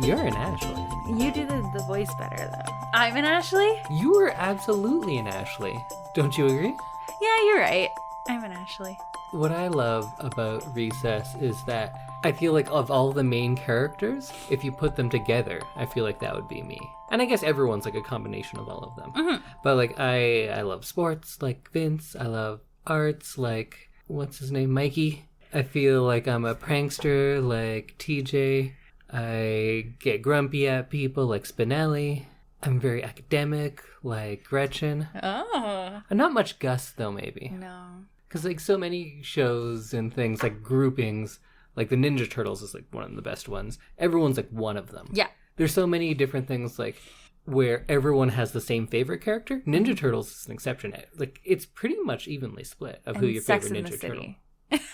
You're an Ashley. You do the voice better, though. I'm an Ashley? You are absolutely an Ashley. Don't you agree? Yeah, you're right. I'm an Ashley. What I love about Recess is that I feel like of all the main characters, if you put them together, I feel like that would be me. And I guess everyone's like a combination of all of them. Mm-hmm. But like I love sports like Vince. I love arts like, what's his name, Mikey. I feel like I'm a prankster like TJ. I get grumpy at people like Spinelli. I'm very academic like Gretchen. Oh. Not much Gus though, maybe. No. Because like so many shows and things like groupings, like the Ninja Turtles is like one of the best ones. Everyone's like one of them. Yeah. There's so many different things like where everyone has the same favorite character. Ninja Turtles is an exception. Like it's pretty much evenly split of who your Sex favorite in the Ninja Turtle. City.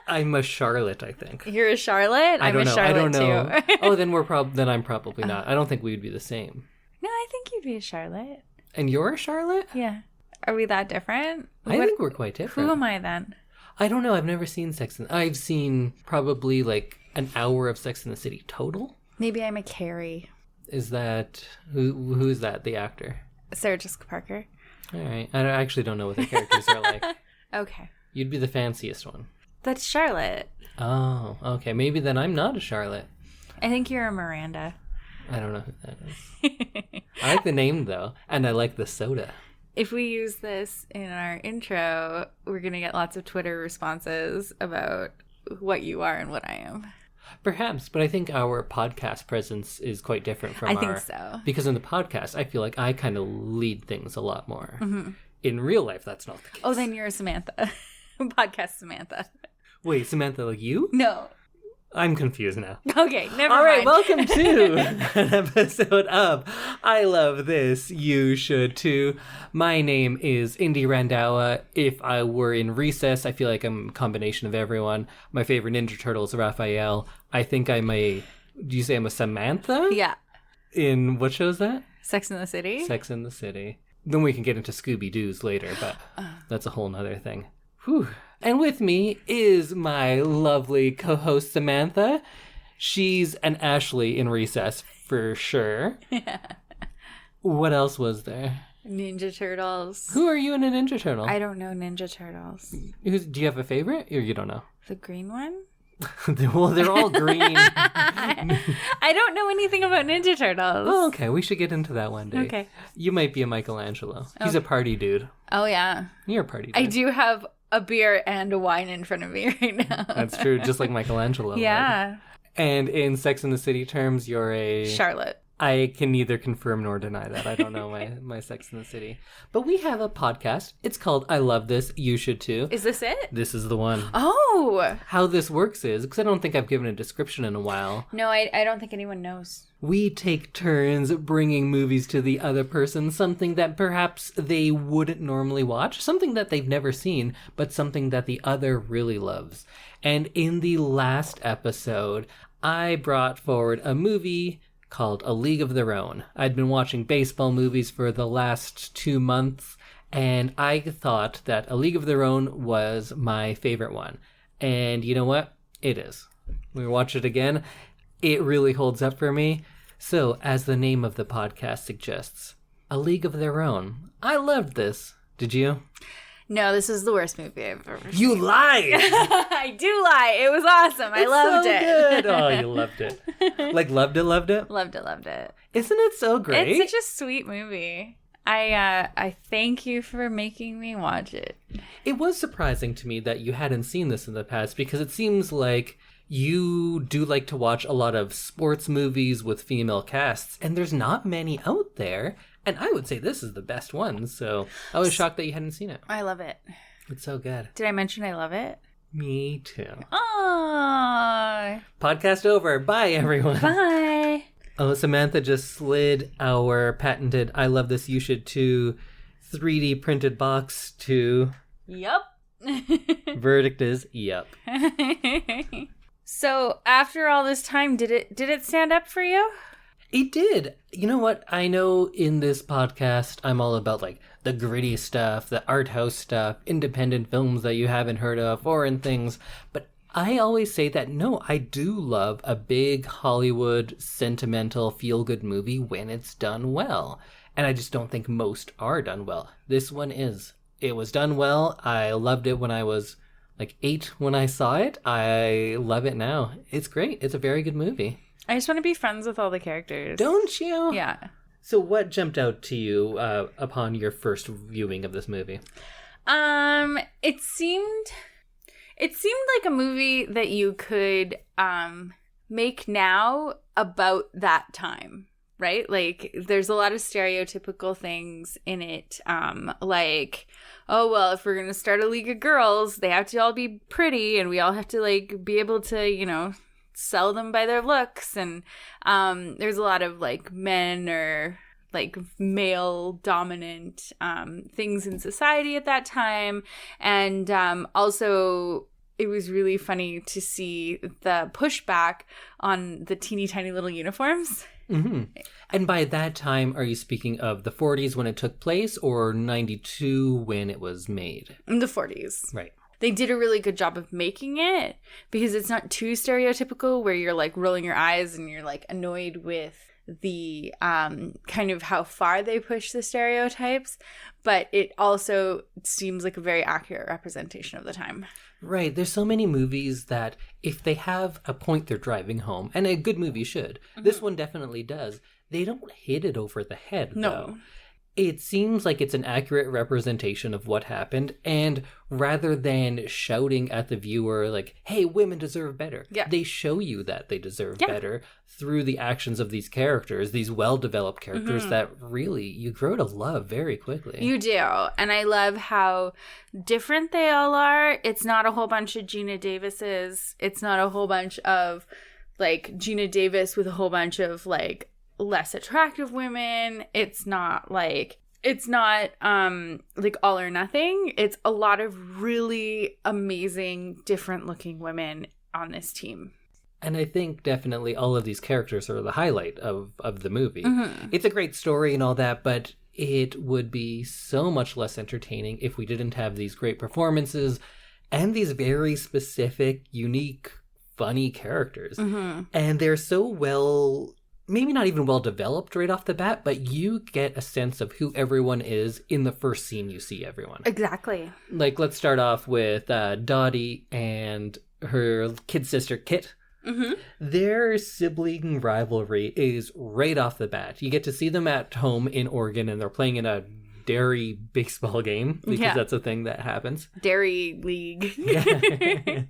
I'm a Charlotte, I think. You're a Charlotte? I don't know. Charlotte I don't know. too. Oh, then I'm probably not. I don't think we would be the same. No, I think you'd be a Charlotte. And you're a Charlotte? Yeah. Are we that different? I think we're quite different. Who am I then? I don't know. I've never seen I've seen probably like an hour of Sex in the City total. Maybe I'm a Carrie. Is that who's that? The actor? Sarah Jessica Parker. All right. I actually don't know what the characters are like. Okay. You'd be the fanciest one. That's Charlotte. Oh, okay. Maybe then I'm not a Charlotte. I think you're a Miranda. I don't know who that is. I like the name though, and I like the soda. If we use this in our intro, we're going to get lots of Twitter responses about what you are and what I am. Perhaps, but I think our podcast presence is quite different from I think so. Because in the podcast, I feel like I kind of lead things a lot more. Mm-hmm. In real life, that's not the case. Oh, then you're a Samantha. Podcast Samantha. Wait, Samantha, like you? No. I'm confused now. Okay, never All right, mind. welcome to an episode of I Love This, You Should Too. My name is Indy Randhawa. If I were in Recess, I feel like I'm a combination of everyone. My favorite Ninja Turtle is Raphael. I think I'm do you say I'm a Samantha? Yeah. In what show is that? Sex in the City? Sex in the City. Then we can get into Scooby-Doo's later, but that's a whole nother thing. Whew. And with me is my lovely co-host Samantha. She's an Ashley in Recess for sure. Yeah. What else was there? Ninja Turtles. Who are you in a Ninja Turtle? I don't know Ninja Turtles. Do you have a favorite or you don't know? The green one? Well, they're all green. I don't know anything about Ninja Turtles. Oh, okay, we should get into that one day. Okay. You might be a Michelangelo. He's a party dude. Oh, yeah. You're a party dude. I do have a beer and a wine in front of me right now. That's true, just like Michelangelo. Yeah. Right? And in Sex and the City terms, you're a... Charlotte. I can neither confirm nor deny that. I don't know my Sex in the City. But we have a podcast. It's called I Love This, You Should Too. Is this it? This is the one. Oh! How this works is, because I don't think I've given a description in a while. No, I don't think anyone knows. We take turns bringing movies to the other person, something that perhaps they wouldn't normally watch, something that they've never seen, but something that the other really loves. And in the last episode, I brought forward a movie called A League of Their Own. I'd been watching baseball movies for the last 2 months, and I thought that A League of Their Own was my favorite one. And you know what? It is. We watch it again. It really holds up for me. So, as the name of the podcast suggests, A League of Their Own. I loved this. Did you? No, this is the worst movie I've ever seen. You lied! I do lie. It was awesome. I loved so it. Good. Oh, you loved it. Like, loved it, loved it? Loved it. Isn't it so great? It's such a sweet movie. I thank you for making me watch it. It was surprising to me that you hadn't seen this in the past, because it seems like you do like to watch a lot of sports movies with female casts, and there's not many out there. And I would say this is the best one, so I was shocked that you hadn't seen it. I love it. It's so good. Did I mention I love it? Me too. Aww. Podcast over. Bye, everyone. Bye. Oh, Samantha just slid our patented I Love This, You Should Too 3D printed box to... Yup. Verdict is yup. So, after all this time, did it stand up for you? It did. You know what? I know in this podcast, I'm all about like the gritty stuff, the art house stuff, independent films that you haven't heard of, foreign things. But I always say that, no, I do love a big Hollywood sentimental feel-good movie when it's done well. And I just don't think most are done well. This one is. It was done well. I loved it when I was like 8 when I saw it. I love it now. It's great. It's a very good movie. I just want to be friends with all the characters. Don't you? Yeah. So what jumped out to you upon your first viewing of this movie? It seemed like a movie that you could make now about that time, right? Like, there's a lot of stereotypical things in it, like, oh, well, if we're going to start a league of girls, they have to all be pretty, and we all have to, like, be able to, you know, sell them by their looks, and there's a lot of, like, men or, like, male dominant things in society at that time, and also it was really funny to see the pushback on the teeny tiny little uniforms. Mm-hmm. And by that time, are you speaking of the 40s when it took place, or 92 when it was made? In the 40s. Right. They did a really good job of making it because it's not too stereotypical where you're like rolling your eyes and you're like annoyed with the kind of how far they push the stereotypes, but it also seems like a very accurate representation of the time. Right. There's so many movies that if they have a point they're driving home, and a good movie should, this one definitely does, they don't hit it over the head, No. though. It seems like it's an accurate representation of what happened, and rather than shouting at the viewer like, hey, women deserve better, they show you that they deserve better through the actions of these characters, these well-developed characters that really you grow to love very quickly. You do, and I love how different they all are. It's not a whole bunch of Geena Davises. It's not a whole bunch of, like, Geena Davis with a whole bunch of, like, less attractive women. It's not like all or nothing. It's a lot of really amazing different looking women on this team. And I think definitely all of these characters are the highlight of the movie. It's a great story and all that, but it would be so much less entertaining if we didn't have these great performances and these very specific, unique, funny characters. And they're so well, maybe not even well developed right off the bat, but you get a sense of who everyone is in the first scene you see everyone. Exactly. Like, let's start off with Dottie and her kid sister, Kit. Their sibling rivalry is right off the bat. You get to see them at home in Oregon, and they're playing in a dairy baseball game, because that's a thing that happens. Dairy league.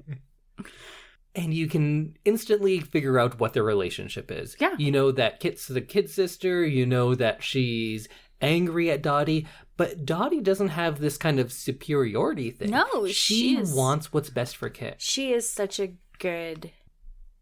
And you can instantly figure out what their relationship is. Yeah. You know that Kit's the kid sister. You know that she's angry at Dottie. But Dottie doesn't have this kind of superiority thing. No, she wants what's best for Kit. She is such a good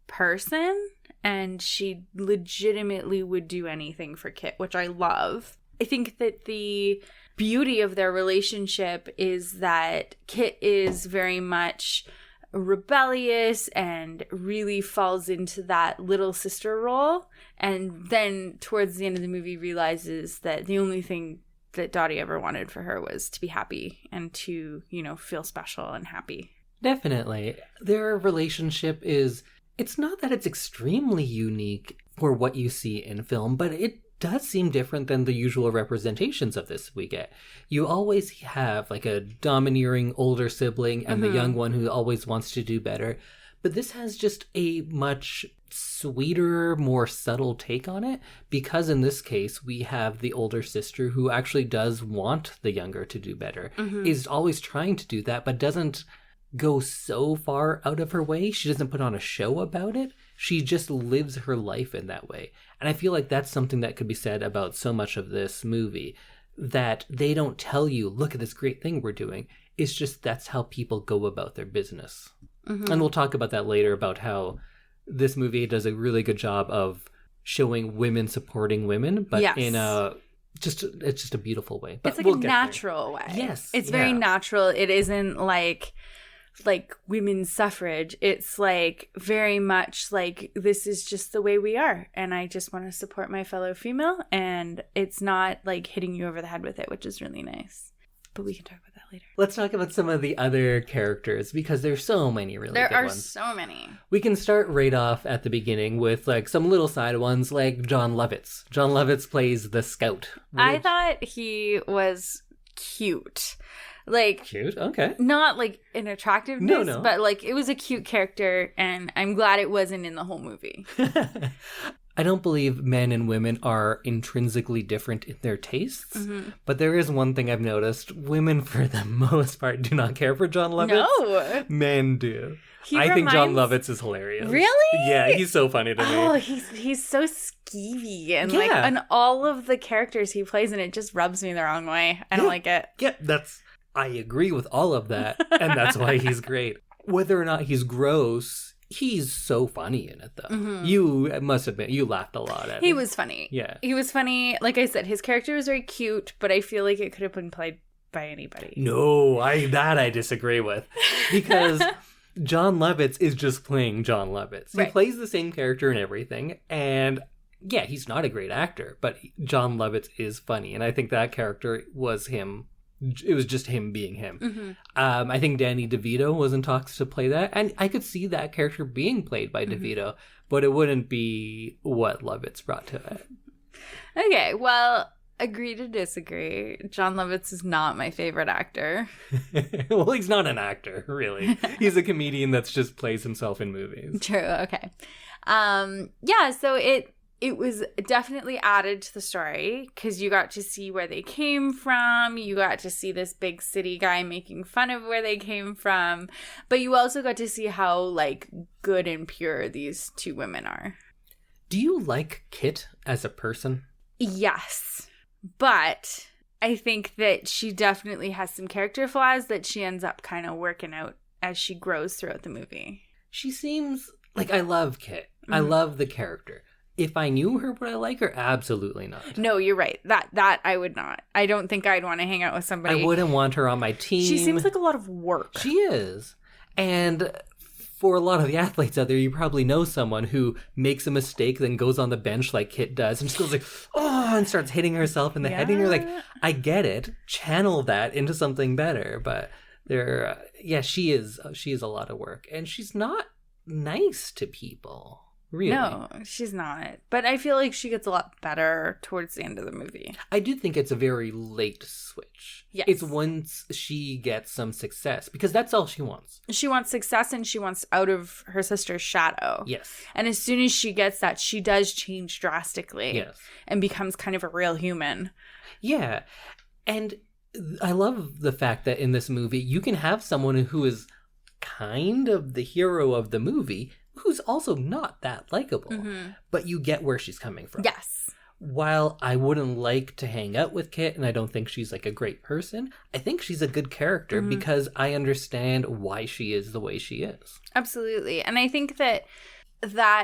person, and she legitimately would do anything for Kit, which I love. I think that the beauty of their relationship is that Kit is very much rebellious and really falls into that little sister role, and then towards the end of the movie realizes that the only thing that Dottie ever wanted for her was to be happy and to, you know, feel special and happy. Definitely. Their relationship is, it's not that it's extremely unique for what you see in film, but it does seem different than the usual representations of this we get. You always have like a domineering older sibling and the young one who always wants to do better. But this has just a much sweeter, more subtle take on it, because in this case, we have the older sister who actually does want the younger to do better, is always trying to do that, but doesn't go so far out of her way. She doesn't put on a show about it. She just lives her life in that way. And I feel like that's something that could be said about so much of this movie, that they don't tell you, look at this great thing we're doing. It's just that's how people go about their business. And we'll talk about that later, about how this movie does a really good job of showing women supporting women, but in a it's just a beautiful way. But it's like a natural way. Yes. It's very natural. It isn't like women's suffrage. It's like very much like, this is just the way we are, and I just want to support my fellow female, and it's not like hitting you over the head with it, which is really nice. But we can talk about that later. Let's talk about some of the other characters, because there's so many really good ones. There are so many. We can start right off at the beginning with like some little side ones, like John Lovitz. John Lovitz plays the scout. I thought he was cute. Like, cute? Okay. Not like an attractiveness, No. but like it was a cute character, and I'm glad it wasn't in the whole movie. I don't believe men and women are intrinsically different in their tastes, but there is one thing I've noticed. Women, for the most part, do not care for John Lovitz. No. Men do. I think John Lovitz is hilarious. Really? Yeah, he's so funny to me. Oh, he's so skeevy, and like, and all of the characters he plays in it just rubs me the wrong way. I don't like it. Yeah, I agree with all of that, and that's why he's great. Whether or not he's gross, he's so funny in it, though. You must admit, you laughed a lot at him. He was funny. Yeah. He was funny. Like I said, his character was very cute, but I feel like it could have been played by anybody. No, I disagree with. Because John Lovitz is just playing John Lovitz. He plays the same character and everything, and yeah, he's not a great actor, but John Lovitz is funny, and I think that character was him. It was just him being him. I think Danny DeVito was in talks to play that, and I could see that character being played by DeVito, but it wouldn't be what Lovitz brought to it. Okay, well, agree to disagree. John Lovitz is not my favorite actor. Well, he's not an actor, really. He's a comedian that just plays himself in movies. True, okay. Yeah, so it was definitely added to the story because you got to see where they came from. You got to see this big city guy making fun of where they came from. But you also got to see how, like, good and pure these two women are. Do you like Kit as a person? Yes. But I think that she definitely has some character flaws that she ends up kind of working out as she grows throughout the movie. She seems like, I love Kit. I love the character. If I knew her, would I like her? Absolutely not. No, you're right. That I would not. I don't think I'd want to hang out with somebody. I wouldn't want her on my team. She seems like a lot of work. She is. And for a lot of the athletes out there, you probably know someone who makes a mistake, then goes on the bench like Kit does, and just goes like, oh, and starts hitting herself in the head. And you're like, I get it. Channel that into something better. But she is a lot of work. And she's not nice to people. Really? No, she's not. But I feel like she gets a lot better towards the end of the movie. I do think it's a very late switch. Yes. It's once she gets some success, because that's all she wants. She wants success, and she wants out of her sister's shadow. Yes. And as soon as she gets that, she does change drastically. Yes. And becomes kind of a real human. Yeah. And I love the fact that in this movie, you can have someone who is kind of the hero of the movie, who's also not that likable, but you get where she's coming from. Yes. While I wouldn't like to hang out with Kit, and I don't think she's like a great person, I think she's a good character because I understand why she is the way she is. Absolutely. And I think that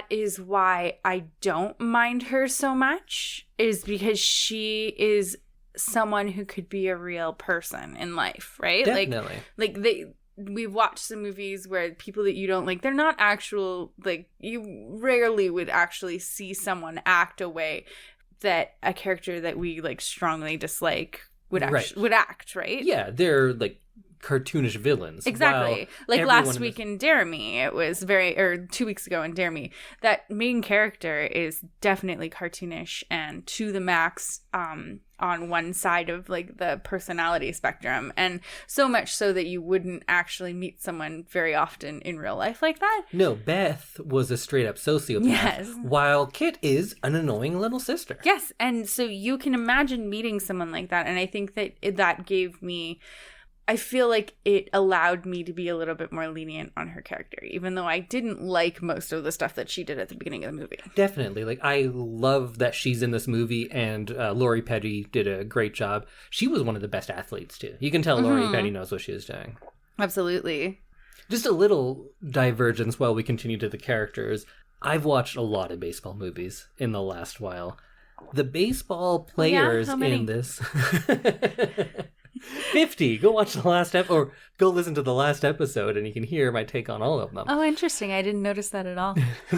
is why I don't mind her so much, is because she is someone who could be a real person in life, right? Definitely. We've watched some movies where people that you don't like, they're not actual, like, you rarely would actually see someone act a way that a character that we, like, strongly dislike would act, right? Yeah, they're, like, cartoonish villains. Exactly. Like last week in Dare Me, it was 2 weeks ago in Dare Me, that main character is definitely cartoonish and to the max on one side of like the personality spectrum, and so much so that you wouldn't actually meet someone very often in real life like that. No, Beth was a straight up sociopath. Yes. While Kit is an annoying little sister. Yes, and so you can imagine meeting someone like that, and I think that gave me, I feel like it allowed me to be a little bit more lenient on her character, even though I didn't like most of the stuff that she did at the beginning of the movie. Definitely. Like, I love that she's in this movie, and Lori Petty did a great job. She was one of the best athletes, too. You can tell Lori Petty knows what she is doing. Absolutely. Just a little divergence while we continue to the characters. I've watched a lot of baseball movies in the last while. The baseball players in this... 50. Go watch the last or go listen to the last episode and you can hear my take on all of them. Oh, interesting. I didn't notice that at all.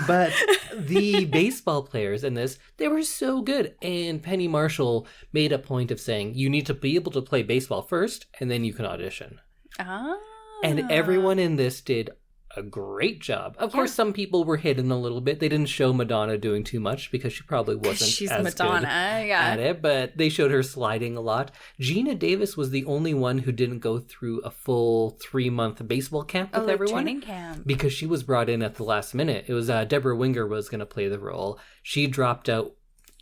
But the baseball players in this, they were so good. And Penny Marshall made a point of saying, you need to be able to play baseball first and then you can audition. Ah. And everyone in this did a great job. Of course, some people were hidden a little bit. They didn't show Madonna doing too much because she probably wasn't She's as Madonna, good yeah. at it, but they showed her sliding a lot. Geena Davis was the only one who didn't go through a full 3-month baseball camp with everyone. Training camp. Because she was brought in at the last minute. It was Deborah Winger was going to play the role. She dropped out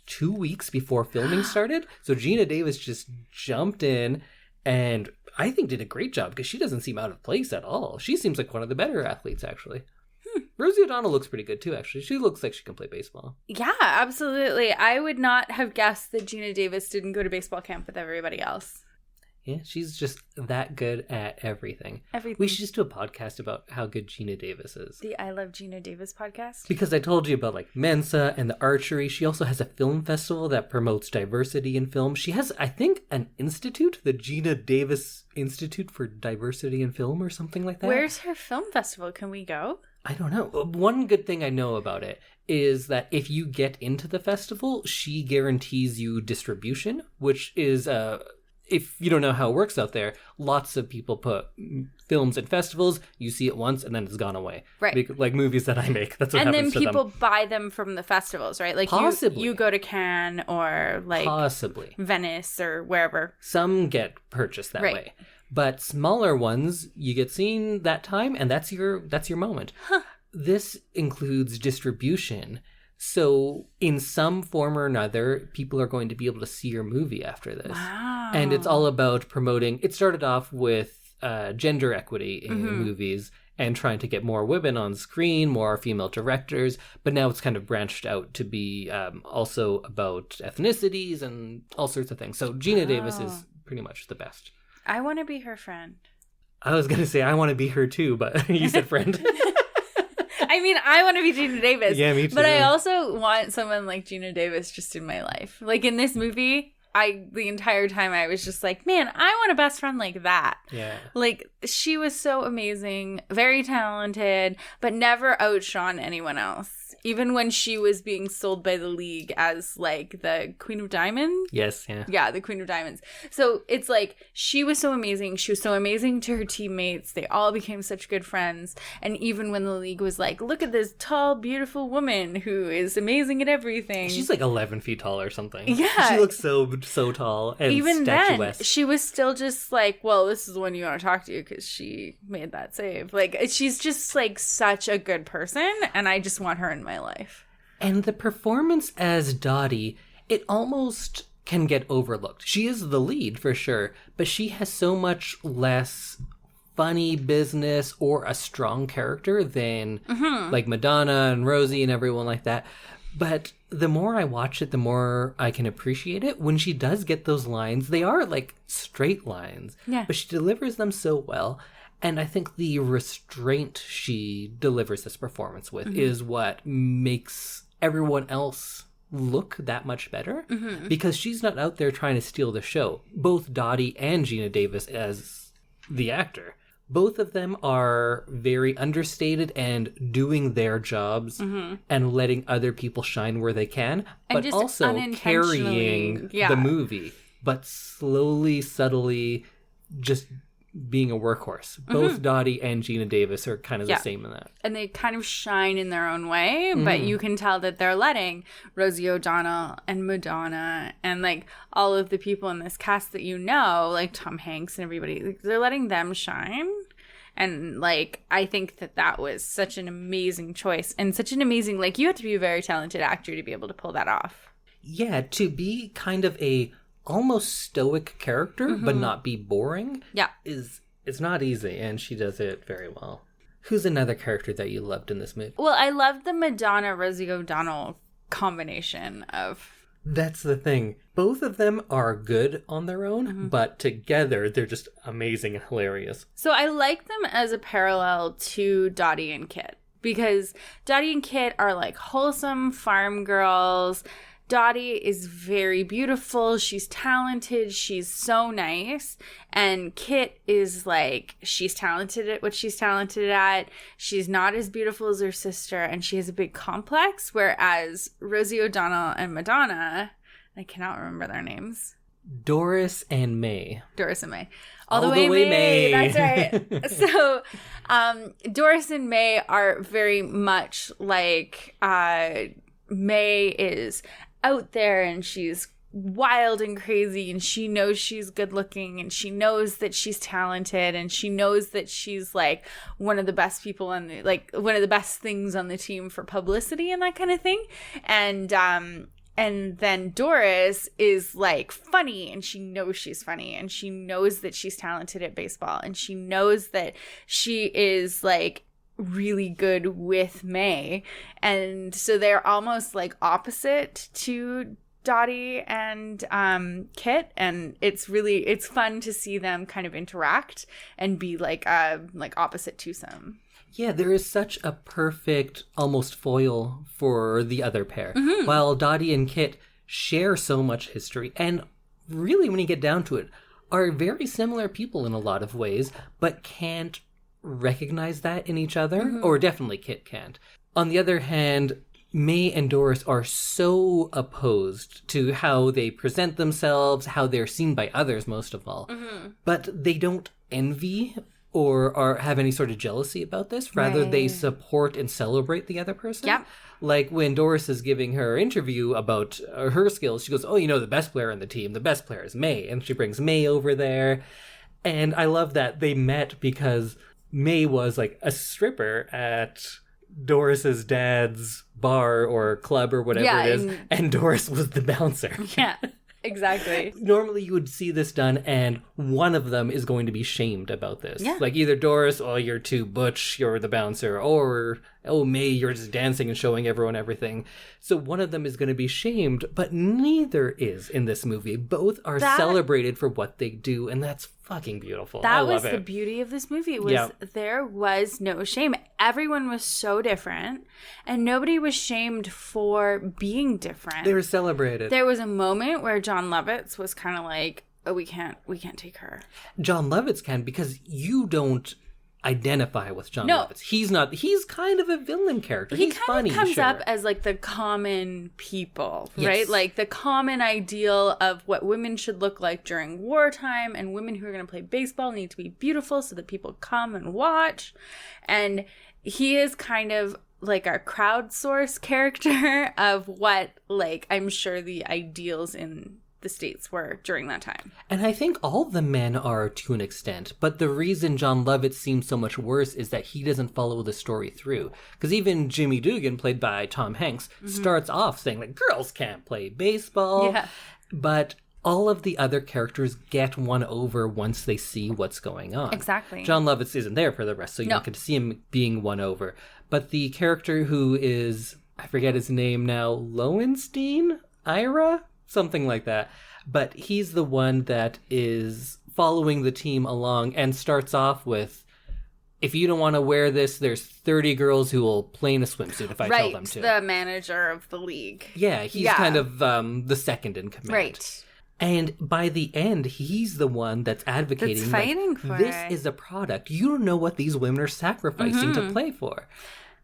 2 weeks before filming started. So Geena Davis just jumped in and I think did a great job because she doesn't seem out of place at all. She seems like one of the better athletes, actually. Rosie O'Donnell looks pretty good, too, actually. She looks like she can play baseball. Yeah, absolutely. I would not have guessed that Geena Davis didn't go to baseball camp with everybody else. Yeah, she's just that good at everything. We should just do a podcast about how good Geena Davis is. The I Love Geena Davis podcast? Because I told you about like Mensa and the archery. She also has a film festival that promotes diversity in film. She has, I think, an institute, the Geena Davis Institute for Diversity in Film or something like that. Where's her film festival? Can we go? I don't know. One good thing I know about it is that if you get into the festival, she guarantees you distribution, which is if you don't know how it works out there, lots of people put films in festivals, you see it once, and then it's gone away. Right. Like movies that I make. That's what happens to them. And then people buy them from the festivals, right? Like Possibly. You go to Cannes or like Possibly. Venice or wherever. Some get purchased that way. But smaller ones, you get seen that time, and that's your moment. Huh. This includes distribution. So in some form or another, people are going to be able to see your movie after this. Wow. And it's all about promoting. It started off with gender equity in movies and trying to get more women on screen, more female directors. But now it's kind of branched out to be also about ethnicities and all sorts of things. So Geena Davis is pretty much the best. I want to be her friend. I was going to say I want to be her too, but you said friend. I mean, I want to be Geena Davis. Yeah, me too. But I also want someone like Geena Davis just in my life. Like in this movie, the entire time I was just like, man, I want a best friend like that. Yeah. Like, she was so amazing, very talented, but never outshone anyone else. Even when she was being sold by the league as, like, the Queen of Diamonds. Yes, yeah. Yeah, the Queen of Diamonds. So it's like, she was so amazing. She was so amazing to her teammates. They all became such good friends. And even when the league was like, look at this tall, beautiful woman who is amazing at everything. She's like 11 feet tall or something. Yeah. She looks so tall and even statuesque. then, she was still just like, well, this is the one you want to talk to because she made that save. Like, she's just like such a good person, and I just want her in my life. And the performance as Dottie, it almost can get overlooked. She is the lead for sure, but she has so much less funny business or a strong character than like Madonna and Rosie and everyone like that. But the more I watch it, the more I can appreciate it. When she does get those lines, they are like straight lines. Yeah. But she delivers them so well. And I think the restraint she delivers this performance with is what makes everyone else look that much better. Because she's not out there trying to steal the show. Both Dottie and Geena Davis as the actor. Both of them are very understated and doing their jobs and letting other people shine where they can, And but just also unintentionally, carrying the movie, but slowly, subtly, just being a workhorse. Both Dottie and Geena Davis are kind of the same in that. And they kind of shine in their own way, but you can tell that they're letting Rosie O'Donnell and Madonna and like all of the people in this cast that you know, like Tom Hanks and everybody, like, they're letting them shine. And like, I think that was such an amazing choice and such an amazing, like, you have to be a very talented actor to be able to pull that off. Yeah, to be kind of a almost stoic character, but not be boring. Yeah. It's not easy, and she does it very well. Who's another character that you loved in this movie? Well, I loved the Madonna-Rosie O'Donnell combination of... That's the thing. Both of them are good on their own, but together they're just amazing and hilarious. So I like them as a parallel to Dottie and Kit, because Dottie and Kit are like wholesome farm girls. Dottie is very beautiful. She's talented. She's so nice. And Kit is like, she's talented at what she's talented at. She's not as beautiful as her sister, and she has a big complex. Whereas Rosie O'Donnell and Madonna, I cannot remember their names. Doris and May. Doris and May. All the way May. That's right. So Doris and May are very much like May is out there and she's wild and crazy, and she knows she's good looking, and she knows that she's talented, and she knows that she's like one of the best people on the, like one of the best things on the team for publicity and that kind of thing. And then Doris is like funny, and she knows she's funny, and she knows that she's talented at baseball, and she knows that she is like really good with May. And so they're almost like opposite to Dottie and Kit, and it's fun to see them kind of interact and be like opposite twosome. Yeah, there is such a perfect almost foil for the other pair. Mm-hmm. While Dottie and Kit share so much history, and really, when you get down to it, are very similar people in a lot of ways, but can't recognize that in each other, or definitely Kit can't. On the other hand, May and Doris are so opposed to how they present themselves, how they're seen by others most of all, but they don't envy or have any sort of jealousy about this. Rather, they support and celebrate the other person. Yep. Like when Doris is giving her interview about her skills, she goes, oh, the best player on the team, the best player is May. And she brings May over there. And I love that they met because May was like a stripper at Doris's dad's bar or club or whatever it is. And Doris was the bouncer. Yeah. Exactly. Normally you would see this done and one of them is going to be shamed about this. Yeah. Like either Doris, oh, you're too butch, you're the bouncer, or, oh, May, you're just dancing and showing everyone everything. So one of them is going to be shamed, but neither is in this movie. Both are celebrated for what they do, and that's fucking beautiful. I love it. That was the beauty of this movie, was there was no shame. Everyone was so different, and nobody was shamed for being different. They were celebrated. There was a moment where John Lovitz was kind of like, oh, we can't take her. John Lovitz can, because you don't identify with John Lovitz. He's kind of a villain character. He's funny. He kind of comes up as like the common people, right? Like the common ideal of what women should look like during wartime, and women who are going to play baseball need to be beautiful so that people come and watch. And he is kind of like a crowdsource character of what, like, I'm sure the ideals in the States were during that time. And I think all the men are to an extent, but the reason John Lovitz seems so much worse is that he doesn't follow the story through. Because even Jimmy Dugan, played by Tom Hanks, starts off saying, like, girls can't play baseball. Yeah. But all of the other characters get won over once they see what's going on. Exactly. John Lovitz isn't there for the rest, so you don't get to see him being won over. But the character who is, I forget his name now, Lowenstein? Ira? Something like that. But he's the one that is following the team along and starts off with, if you don't want to wear this, there's 30 girls who will play in a swimsuit if I tell them to. The manager of the league. Yeah, he's kind of the second in command. Right. And by the end, he's the one that's advocating, that's fighting for this is a product. You don't know what these women are sacrificing to play for.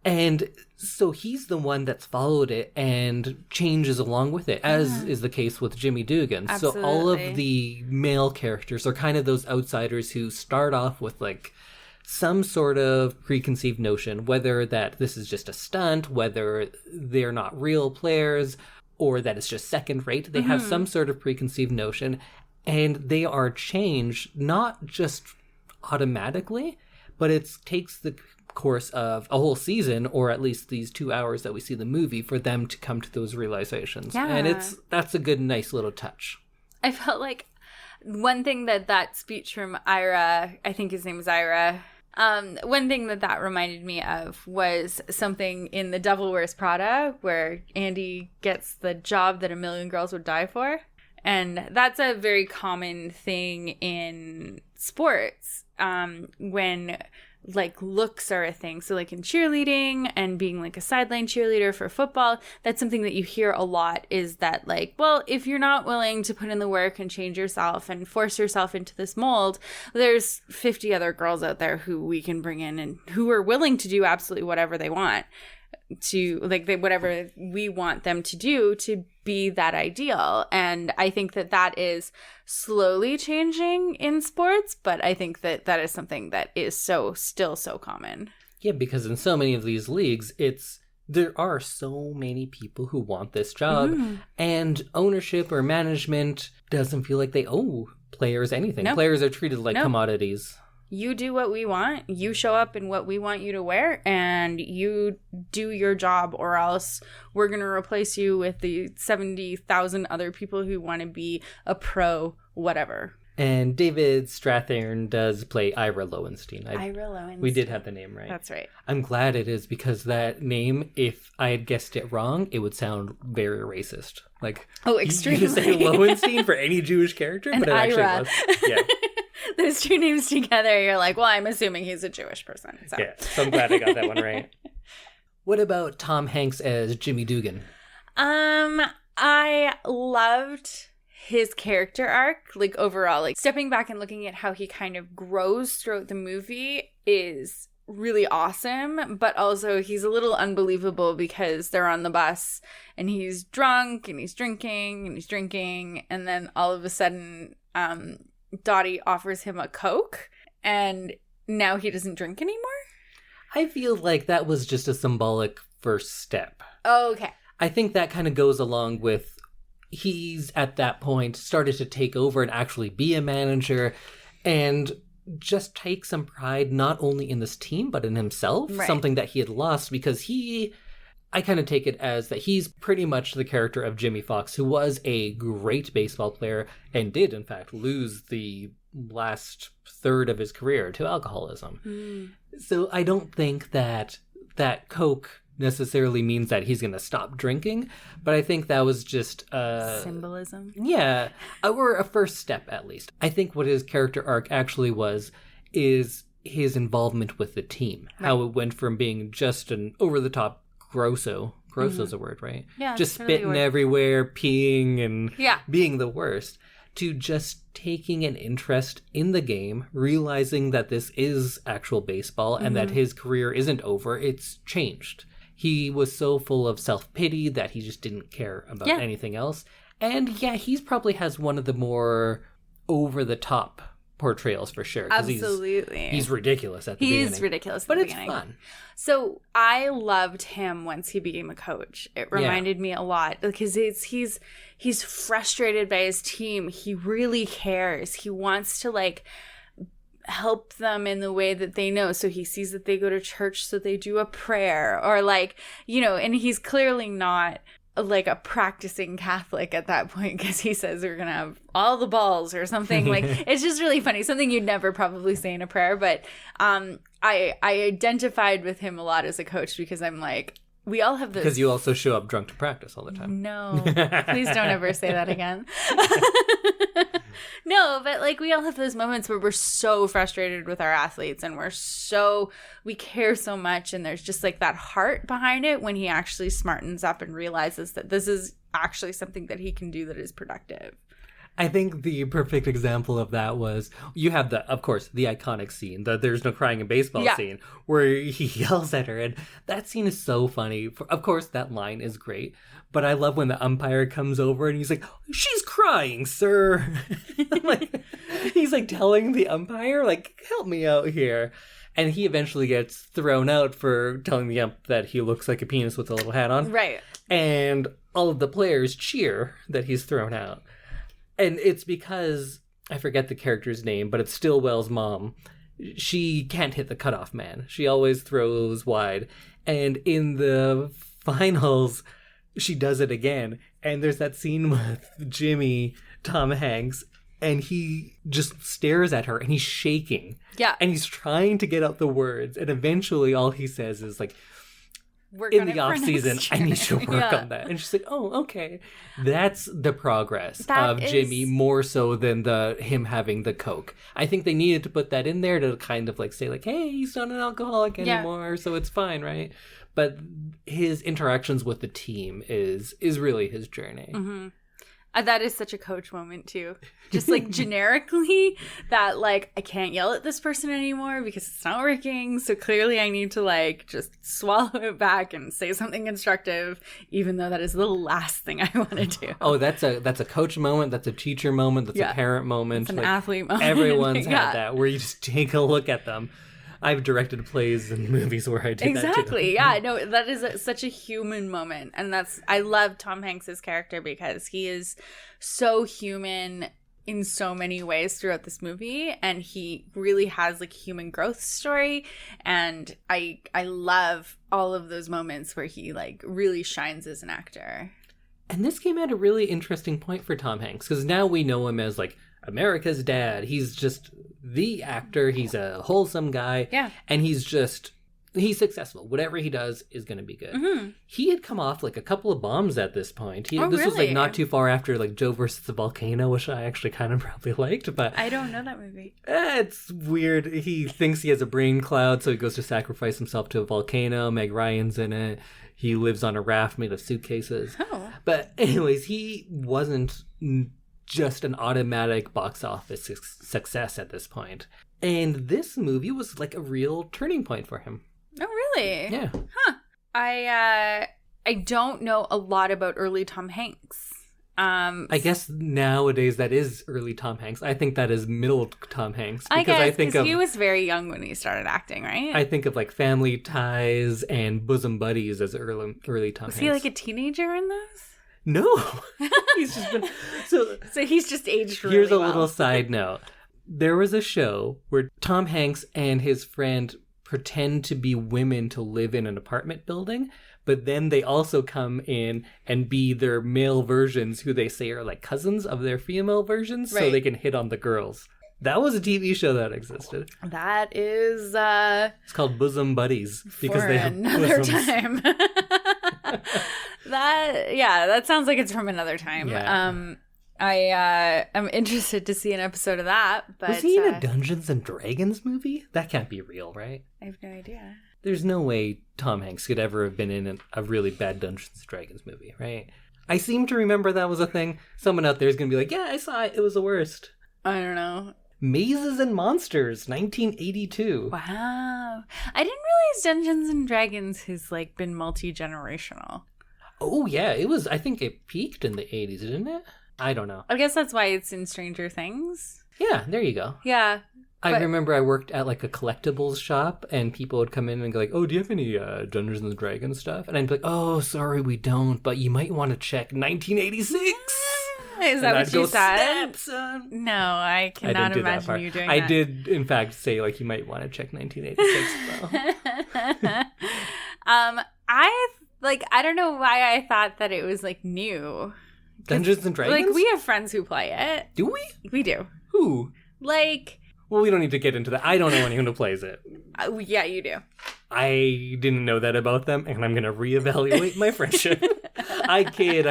And so he's the one that's followed it and changes along with it, as is the case with Jimmy Dugan. Absolutely. So all of the male characters are kind of those outsiders who start off with like some sort of preconceived notion, whether that this is just a stunt, whether they're not real players, or that it's just second rate. They have some sort of preconceived notion, and they are changed not just automatically, but it takes the course of a whole season, or at least these 2 hours that we see the movie, for them to come to those realizations. Yeah. And that's a good, nice little touch. I felt like one thing that speech from Ira, I think his name is Ira, one thing that reminded me of was something in The Devil Wears Prada, where Andy gets the job that a million girls would die for. And that's a very common thing in sports, when like looks are a thing. So like in cheerleading and being like a sideline cheerleader for football, that's something that you hear a lot, is that like, well, if you're not willing to put in the work and change yourself and force yourself into this mold, there's 50 other girls out there who we can bring in and who are willing to do absolutely whatever they want to, like, whatever we want them to do to be that ideal. And I think that that is slowly changing in sports, but I think that that is something that is still so common. Yeah, because in so many of these leagues, there are so many people who want this job, and ownership or management doesn't feel like they owe players anything. No. Players are treated like commodities. You do what we want, you show up in what we want you to wear, and you do your job, or else we're going to replace you with the 70,000 other people who want to be a pro whatever. And David Strathairn does play Ira Lowenstein. Ira Lowenstein. We did have the name right. That's right. I'm glad it is, because that name, if I had guessed it wrong, it would sound very racist. Like, extremely. You say Lowenstein for any Jewish character, and but it Ira. actually was. Yeah. Those two names together, you're like, well, I'm assuming he's a Jewish person. So. Yeah, so I'm glad I got that one right. What about Tom Hanks as Jimmy Dugan? I loved his character arc, like overall, like stepping back and looking at how he kind of grows throughout the movie is really awesome, but also he's a little unbelievable because they're on the bus and he's drunk and he's drinking, and then all of a sudden Dottie offers him a Coke and now he doesn't drink anymore. I feel like that was just a symbolic first step. Oh, okay. I think that kind of goes along with he's at that point started to take over and actually be a manager and just take some pride not only in this team but in himself, right. Something that he had lost, because I kind of take it as that he's pretty much the character of Jimmy Fox, who was a great baseball player and did in fact lose the last third of his career to alcoholism. So I don't think that Coke necessarily means that he's going to stop drinking, but I think that was just symbolism. Yeah, or a first step at least. I think what his character arc actually is his involvement with the team. Right. How it went from being just an over-the-top grosso's a word, right? Yeah, just spitting everywhere, peeing, and being the worst, to just taking an interest in the game, realizing that this is actual baseball and that his career isn't over, it's changed. He was so full of self-pity that he just didn't care about anything else. And he's probably has one of the more over-the-top portrayals for sure. Absolutely. He's ridiculous at the beginning. He's ridiculous at the beginning. But it's fun. So I loved him once he became a coach. It reminded me a lot because he's frustrated by his team. He really cares. He wants to like help them in the way that they know. So he sees that they go to church, so they do a prayer, or like, and he's clearly not like a practicing Catholic at that point, because he says we're gonna have all the balls or something. Like, it's just really funny, something you'd never probably say in a prayer. But I identified with him a lot as a coach, because I'm like, we all have this, because you also show up drunk to practice all the time. No, please don't ever say that again. No, but like, we all have those moments where we're so frustrated with our athletes and we care so much, and there's just like that heart behind it when he actually smartens up and realizes that this is actually something that he can do that is productive. I think the perfect example of that was, you have of course, the iconic scene, the "there's no crying in baseball" scene, where he yells at her, and that scene is so funny. Of course, that line is great, but I love when the umpire comes over and he's like, "She's crying, sir." Like, he's like telling the umpire, like, "Help me out here." And he eventually gets thrown out for telling the ump that he looks like a penis with a little hat on. Right. And all of the players cheer that he's thrown out. And it's because, I forget the character's name, but it's Stillwell's mom. She can't hit the cutoff man. She always throws wide. And in the finals, she does it again. And there's that scene with Tom Hanks, and he just stares at her and he's shaking. Yeah. And he's trying to get out the words. And eventually all he says is like, work in on the it off for next season, I need to year." work Yeah. on that. And she's like, oh, okay. That's the progress That of is- Jimmy, more so than him having the Coke. I think they needed to put that in there to kind of like say like, hey, he's not an alcoholic Yeah. anymore, so it's fine, right? But his interactions with the team is really his journey. Mm-hmm. That is such a Coach moment too. Just like generically that like I can't yell at this person anymore because it's not working. So clearly I need to like just swallow it back and say something constructive, even though that is the last thing I want to do. Oh, that's a coach moment. That's a teacher moment. That's Yeah. a parent moment. It's an athlete moment. Everyone's Yeah. had that where you just take a look at them. I've directed plays and movies where I did Exactly. that too. Yeah. No, that is such a human moment. And I love Tom Hanks's character because he is so human in so many ways throughout this movie. And he really has like a human growth story. And I love all of those moments where he like really shines as an actor. And this came at a really interesting point for Tom Hanks because now we know him as like America's dad. He's just the actor. He's a wholesome guy. Yeah. And he's successful. Whatever he does is going to be good. Mm-hmm. He had come off like a couple of bombs at this point. This was like really? not too far after like Joe versus the Volcano, which I actually kind of probably liked. But I don't know that movie. it's weird. He thinks he has a brain cloud, so he goes to sacrifice himself to a volcano. Meg Ryan's in it. He lives on a raft made of suitcases. Oh. But anyways, he wasn't just an automatic box office success at this point. And this movie was like a real turning point for him. Oh, really? Yeah. Huh. I don't know a lot about early Tom Hanks. I guess nowadays that is early Tom Hanks. I think that is middle Tom Hanks. I guess think because he was very young when he started acting, right? I think of like Family Ties and Bosom Buddies as early Tom Hanks. Was he like a teenager in those? No. He's just been... So he's just aged really here's a well. little side note. There was a show where Tom Hanks and his friend pretend to be women to live in an apartment building, but then they also come in and be their male versions who they say are like cousins of their female versions, so Right. they can hit on the girls. That was a TV show that existed. That is It's called Bosom Buddies because for they have another bosoms. time. That sounds like it's from another time. Yeah. I'm interested to see an episode of that. But Was he in a Dungeons and Dragons movie? That can't be real, right? I have no idea. There's no way Tom Hanks could ever have been in a really bad Dungeons and Dragons movie, right? I seem to remember that was a thing. Someone out there is going to be like, yeah, I saw it. It was the worst. I don't know. Mazes and Monsters, 1982. Wow. I didn't realize Dungeons and Dragons has like been multi-generational. Oh, yeah. It was, I think it peaked in the 80s, didn't it? I don't know. I guess that's why it's in Stranger Things. Yeah, there you go. Yeah. I remember I worked at like a collectibles shop and people would come in and go like, oh, do you have any Dungeons and Dragons stuff? And I'd be like, oh, sorry, we don't, but you might want to check 1986. Is that what you said? Snap, son. No, I cannot imagine you doing that. I did, in fact, say like you might want to check 1986 though. I don't know why I thought that it was like new. Dungeons and Dragons? Like we have friends who play it. Do we? We do. Who? Like, Well, we don't need to get into that. I don't know anyone who plays it. yeah, you do. I didn't know that about them, and I'm going to reevaluate my friendship. I kid.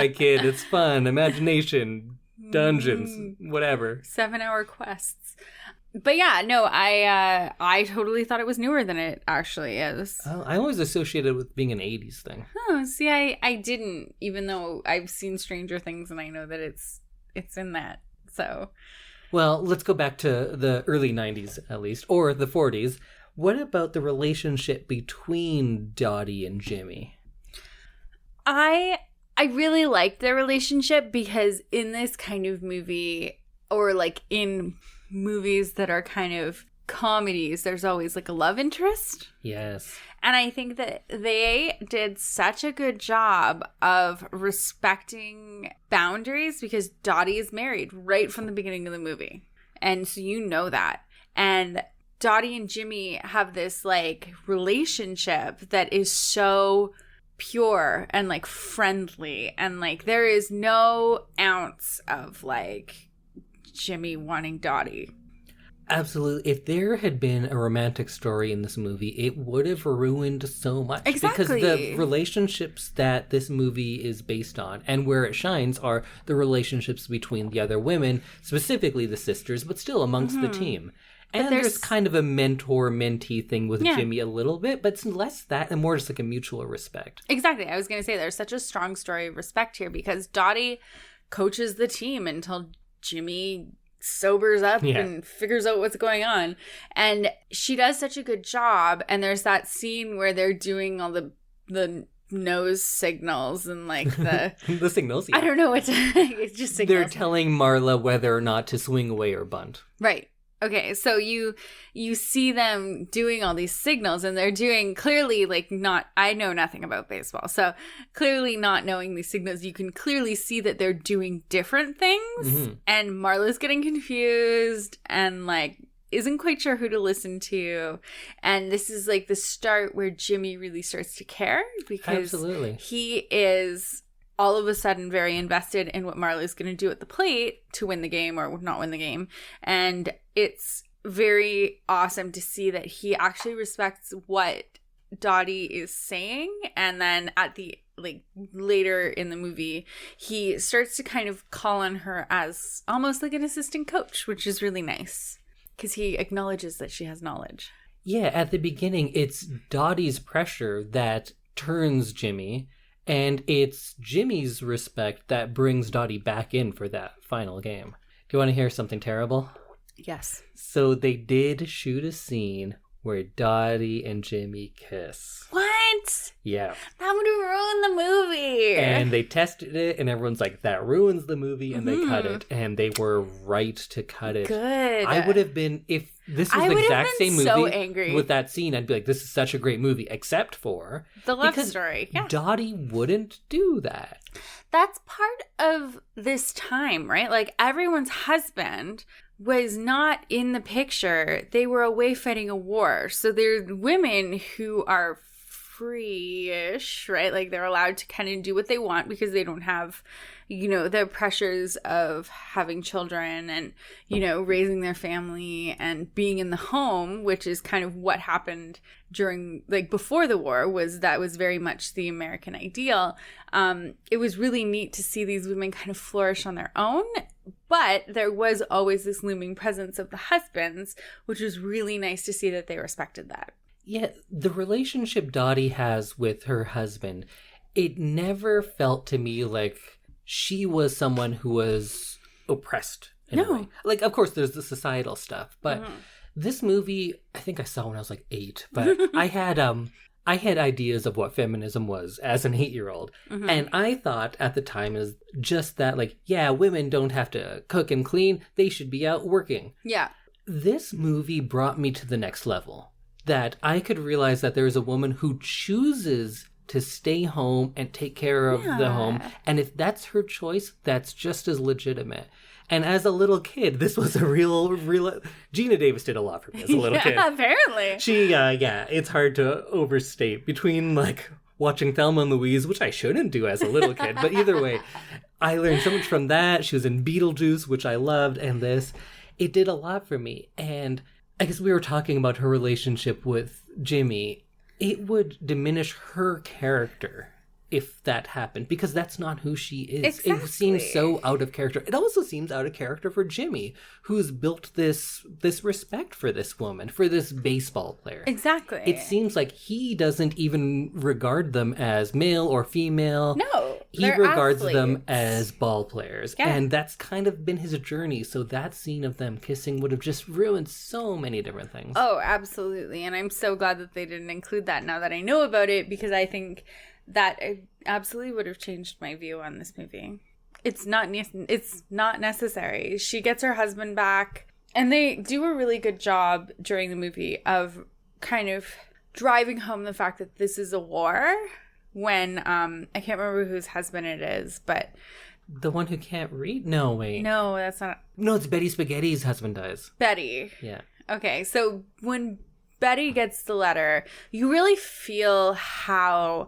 It's fun. Imagination. Dungeons. Whatever. 7-hour quests. But yeah, no, I totally thought it was newer than it actually is. I always associated it with being an 80s thing. Oh, see, I didn't, even though I've seen Stranger Things and I know that it's in that. So, Well, let's go back to the early 90s, at least, or the 40s. What about the relationship between Dottie and Jimmy? I really liked their relationship because in this kind of movie, or like in movies that are kind of comedies, there's always like a love interest. Yes. And I think that they did such a good job of respecting boundaries because Dottie is married right from the beginning of the movie. And so you know that. And Dottie and Jimmy have this like relationship that is so pure and like friendly. And like there is no ounce of like Jimmy wanting Dottie. Absolutely. If there had been a romantic story in this movie, it would have ruined so much. Exactly. Because the relationships that this movie is based on and where it shines are the relationships between the other women, specifically the sisters, but still amongst the team. And there's kind of a mentor-mentee thing with Jimmy a little bit, but it's less that and more just like a mutual respect. Exactly. I was going to say there's such a strong story of respect here because Dottie coaches the team until Jimmy sobers up and figures out what's going on. And she does such a good job. And there's that scene where they're doing all the nose signals and like the... the signals, I don't know what to... It's just signals. They're telling Marla whether or not to swing away or bunt. Right. Okay, so you see them doing all these signals and they're doing clearly like not, I know nothing about baseball, so clearly not knowing these signals, you can clearly see that they're doing different things and Marla's getting confused and like isn't quite sure who to listen to. And this is like the start where Jimmy really starts to care because he is all of a sudden very invested in what Marla's going to do at the plate to win the game or not win the game. And it's very awesome to see that he actually respects what Dottie is saying. And then at the like later in the movie, he starts to kind of call on her as almost like an assistant coach, which is really nice because he acknowledges that she has knowledge. Yeah, at the beginning, it's Dottie's pressure that turns Jimmy. And it's Jimmy's respect that brings Dottie back in for that final game. Do you want to hear something terrible? Yes. So they did shoot a scene where Dottie and Jimmy kiss. What? Yeah. That would have ruined the movie. And they tested it, and everyone's like, that ruins the movie, and they cut it. And they were right to cut it. Good. I would have been, if this was the exact same movie so angry with that scene, I'd be like, this is such a great movie, except for... the love story. Yeah. Dottie wouldn't do that. That's part of this time, right? Like, everyone's husband was not in the picture. They were away fighting a war. So they're women who are free-ish, right? Like they're allowed to kind of do what they want because they don't have, you know, the pressures of having children and, you know, raising their family and being in the home, which is kind of what happened during, like before the war, was that was very much the American ideal. It was really neat to see these women kind of flourish on their own. But there was always this looming presence of the husbands, which was really nice to see that they respected that. Yeah, the relationship Dottie has with her husband, it never felt to me like she was someone who was oppressed in a way. Like, of course, there's the societal stuff, but this movie, I think I saw when I was like 8, but I had ideas of what feminism was as an 8-year-old. And I thought at the time is just that, like, yeah, women don't have to cook and clean. They should be out working. Yeah. This movie brought me to the next level. That I could realize that there is a woman who chooses to stay home and take care of the home. And if that's her choice, that's just as legitimate. And as a little kid, this was a real... Geena Davis did a lot for me as a little kid. Apparently. She, it's hard to overstate. Between, like, watching Thelma and Louise, which I shouldn't do as a little kid, but either way, I learned so much from that. She was in Beetlejuice, which I loved, and this. It did a lot for me. And I guess we were talking about her relationship with Jimmy. It would diminish her character if that happened, because that's not who she is. Exactly. It seems so out of character. It also seems out of character for Jimmy, who's built this respect for this woman, for this baseball player. Exactly. It seems like he doesn't even regard them as male or female. No. He regards them as ball players. Yeah. And that's kind of been his journey. So that scene of them kissing would have just ruined so many different things. Oh, absolutely. And I'm so glad that they didn't include that now that I know about it, because I think that it absolutely would have changed my view on this movie. It's not necessary. She gets her husband back, and they do a really good job during the movie of kind of driving home the fact that this is a war. When I can't remember whose husband it is, but the one who can't read? No, wait. No, that's not. No, it's Betty Spaghetti's husband dies. Betty. Yeah. Okay, so when Betty gets the letter, you really feel how,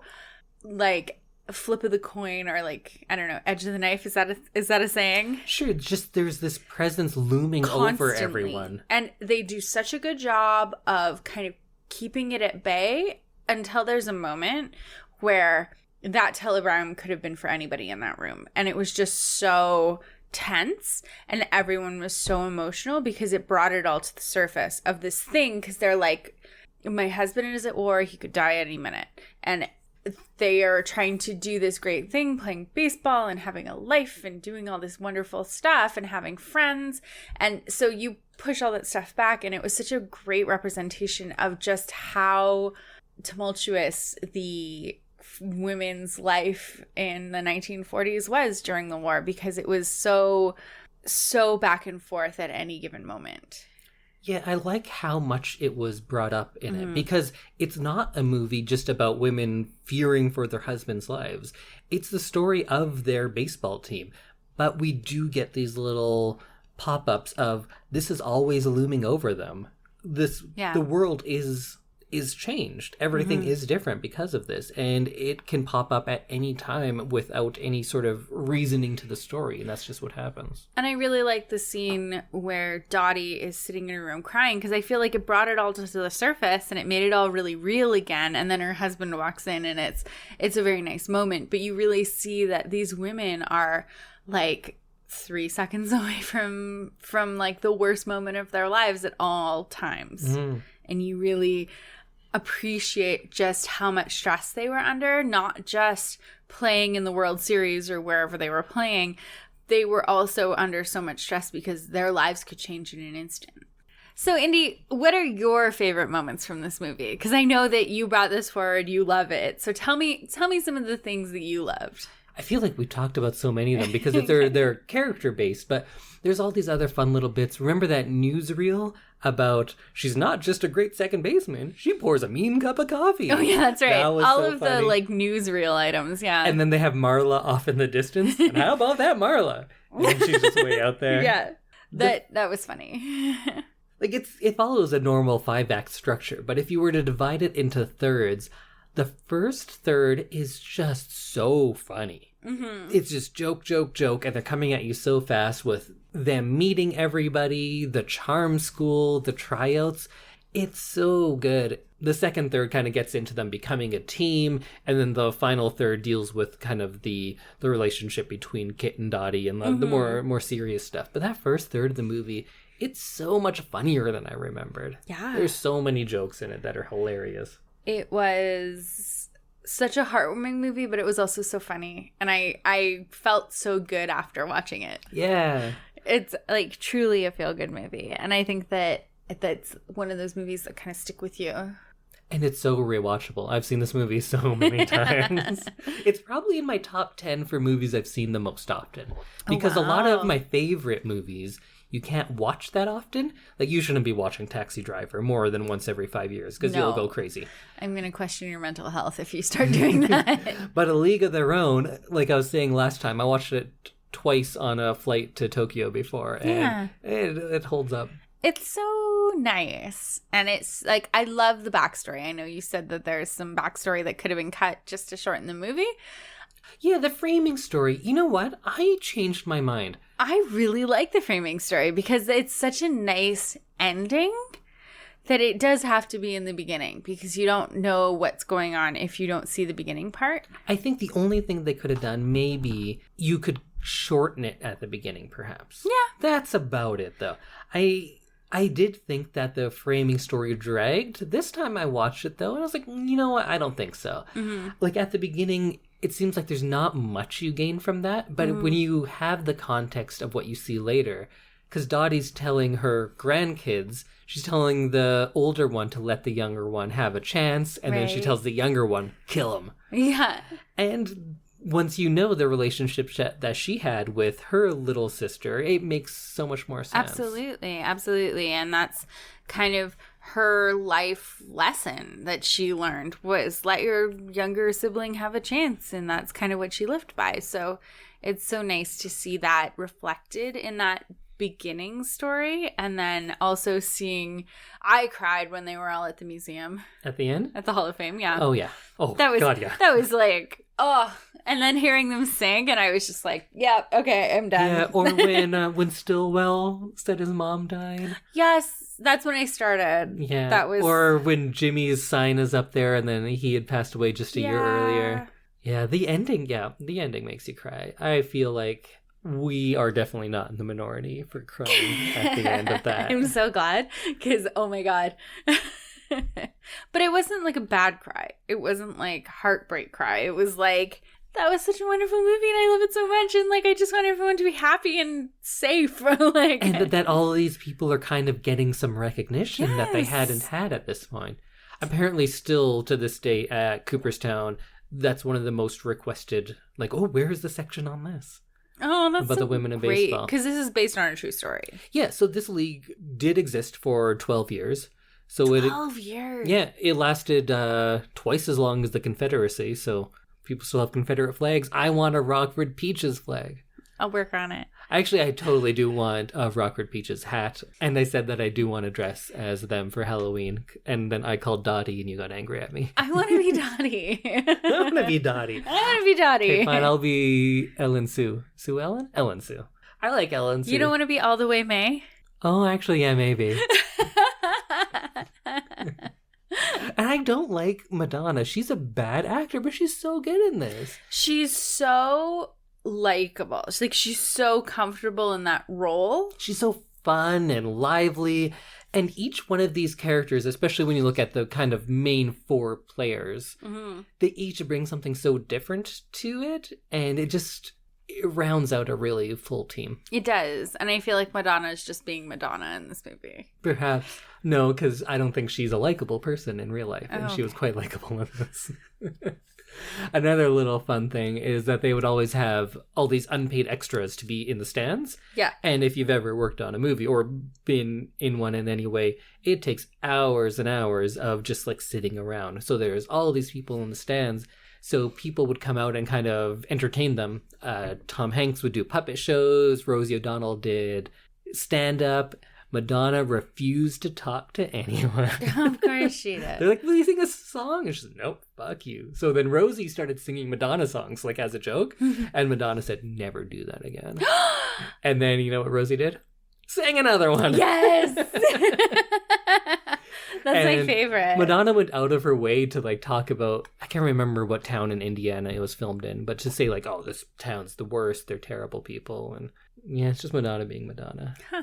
like, flip of the coin, or like, I don't know, edge of the knife. Is that a saying? Sure, just there's this presence looming over everyone. And they do such a good job of kind of keeping it at bay until there's a moment where that telegram could have been for anybody in that room. And it was just so tense, and everyone was so emotional because it brought it all to the surface of this thing, because they're like, my husband is at war, he could die any minute. And they are trying to do this great thing, playing baseball and having a life and doing all this wonderful stuff and having friends. And so you push all that stuff back, and it was such a great representation of just how tumultuous the women's life in the 1940s was during the war, because it was so back and forth at any given moment. Yeah, I like how much it was brought up in it, because it's not a movie just about women fearing for their husbands' lives. It's the story of their baseball team. But we do get these little pop-ups of this is always looming over them. The world is changed. Everything is different because of this, and it can pop up at any time without any sort of reasoning to the story, and that's just what happens. And I really like the scene where Dottie is sitting in her room crying, because I feel like it brought it all to the surface and it made it all really real again. And then her husband walks in, and it's a very nice moment, but you really see that these women are like 3 seconds away from like the worst moment of their lives at all times. And you really appreciate just how much stress they were under, not just playing in the World Series or wherever they were playing. They were also under so much stress because their lives could change in an instant. So, Indy, what are your favorite moments from this movie? Because I know that you brought this forward, you love it. So tell me some of the things that you loved. I feel like we talked about so many of them because they're character-based, but there's all these other fun little bits. Remember that newsreel about she's not just a great second baseman, she pours a mean cup of coffee. Oh, yeah, that's right. That was all so of funny. The, like, newsreel items, yeah. And then they have Marla off in the distance. And how about that Marla? And she's just way out there. Yeah, that was funny. Like, it follows a normal 5-act structure, but if you were to divide it into thirds, the first third is just so funny. It's just joke, and they're coming at you so fast with them meeting everybody, the charm school, the tryouts. It's so good. The second third kind of gets into them becoming a team, and then the final third deals with kind of the relationship between Kit and Dottie and the more serious stuff. But that first third of the movie, it's so much funnier than I remembered. Yeah. There's so many jokes in it that are hilarious. It was such a heartwarming movie, but it was also so funny. And I felt so good after watching it. Yeah. It's like truly a feel-good movie. And I think that's one of those movies that kind of stick with you. And it's so rewatchable. I've seen this movie so many times. It's probably in my top 10 for movies I've seen the most often. Because a lot of my favorite movies you can't watch that often. Like, you shouldn't be watching Taxi Driver more than once every 5 years because you'll go crazy. I'm going to question your mental health if you start doing that. But A League of Their Own, like I was saying last time, I watched it twice on a flight to Tokyo before, and it holds up. It's so nice. And it's like, I love the backstory. I know you said that there's some backstory that could have been cut just to shorten the movie. Yeah, the framing story. You know what? I changed my mind. I really like the framing story because it's such a nice ending that it does have to be in the beginning because you don't know what's going on if you don't see the beginning part. I think the only thing they could have done, maybe you could shorten it at the beginning, perhaps. Yeah. That's about it, though. I did think that the framing story dragged. This time I watched it, though, and I was like, you know what? I don't think so. Like, at the beginning, it seems like there's not much you gain from that, but when you have the context of what you see later, because Dottie's telling her grandkids, she's telling the older one to let the younger one have a chance, and then she tells the younger one, kill him. Yeah. And once you know the relationship that she had with her little sister, it makes so much more sense. Absolutely. And that's kind of her life lesson that she learned was let your younger sibling have a chance. And that's kind of what she lived by. So it's so nice to see that reflected in that beginning story, and then also I cried when they were all at the museum At the end? at the Hall of Fame. Yeah. Oh, yeah. Oh, that was God, yeah. That was like, oh, and then hearing them sing, and I was just like, yeah, okay, I'm done. Yeah, or when Stillwell said his mom died. Yes, that's when I started. Yeah. That was... Or when Jimmy's sign is up there and then he had passed away just a year earlier. Yeah, the ending makes you cry. I feel like we are definitely not in the minority for crying at the end of that. I'm so glad, because, oh my God. But it wasn't like a bad cry. It wasn't like heartbreak cry. It was like, that was such a wonderful movie and I love it so much, and like I just want everyone to be happy and safe. Like, and that all of these people are kind of getting some recognition that they hadn't had at this point. Apparently still to this day at Cooperstown, that's one of the most requested, like, oh, where is the section on this? Oh, that's about so the women in great, baseball. because this is based on a true story. Yeah, so this league did exist for 12 years. So 12 years? Yeah, it lasted twice as long as the Confederacy, so people still have Confederate flags. I want a Rockford Peaches flag. I'll work on it. Actually, I totally do want a Rockford Peaches hat, and I said that I do want to dress as them for Halloween, and then I called Dottie, and you got angry at me. I want to be Dottie. I want to be Dottie. I want to be Dottie. Okay, fine, I'll be Ellen Sue. Sue Ellen? Ellen Sue. I like Ellen Sue. You don't want to be all the way May? Oh, actually, yeah, maybe. And I don't like Madonna. She's a bad actor, but she's so good in this. She's so likable. She's so comfortable in that role. She's so fun and lively. And each one of these characters, especially when you look at the kind of main four players, they each bring something so different to it. And it rounds out a really full team. It does. And I feel like Madonna is just being Madonna in this movie. Perhaps. No, because I don't think she's a likable person in real life. And she was quite likable in this. Another little fun thing is that they would always have all these unpaid extras to be in the stands. Yeah. And if you've ever worked on a movie or been in one in any way, it takes hours and hours of just like sitting around. So there's all these people in the stands. So people would come out and kind of entertain them. Tom Hanks would do puppet shows. Rosie O'Donnell did stand-up. Madonna refused to talk to anyone. Of course she did. They're like, will you sing a song? And she said, nope, fuck you. So then Rosie started singing Madonna songs, like as a joke. And Madonna said, never do that again. And then you know what Rosie did? Sang another one. Yes! That's my favorite. Madonna went out of her way to like talk about, I can't remember what town in Indiana it was filmed in, but to say like, oh, this town's the worst. They're terrible people. And yeah, it's just Madonna being Madonna. Huh.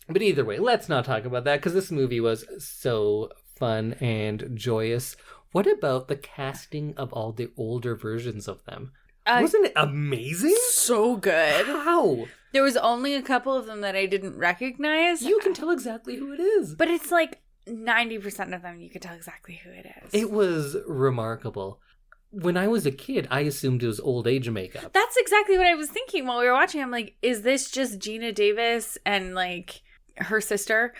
But either way, let's not talk about that because this movie was so fun and joyous. What about the casting of all the older versions of them? Wasn't it amazing? So good. How? There was only a couple of them that I didn't recognize. You can tell exactly who it is. But it's like 90% of them you could tell exactly who it is. It was remarkable. When I was a kid, I assumed it was old age makeup. That's exactly what I was thinking while we were watching. I'm like, is this just Geena Davis and like her sister,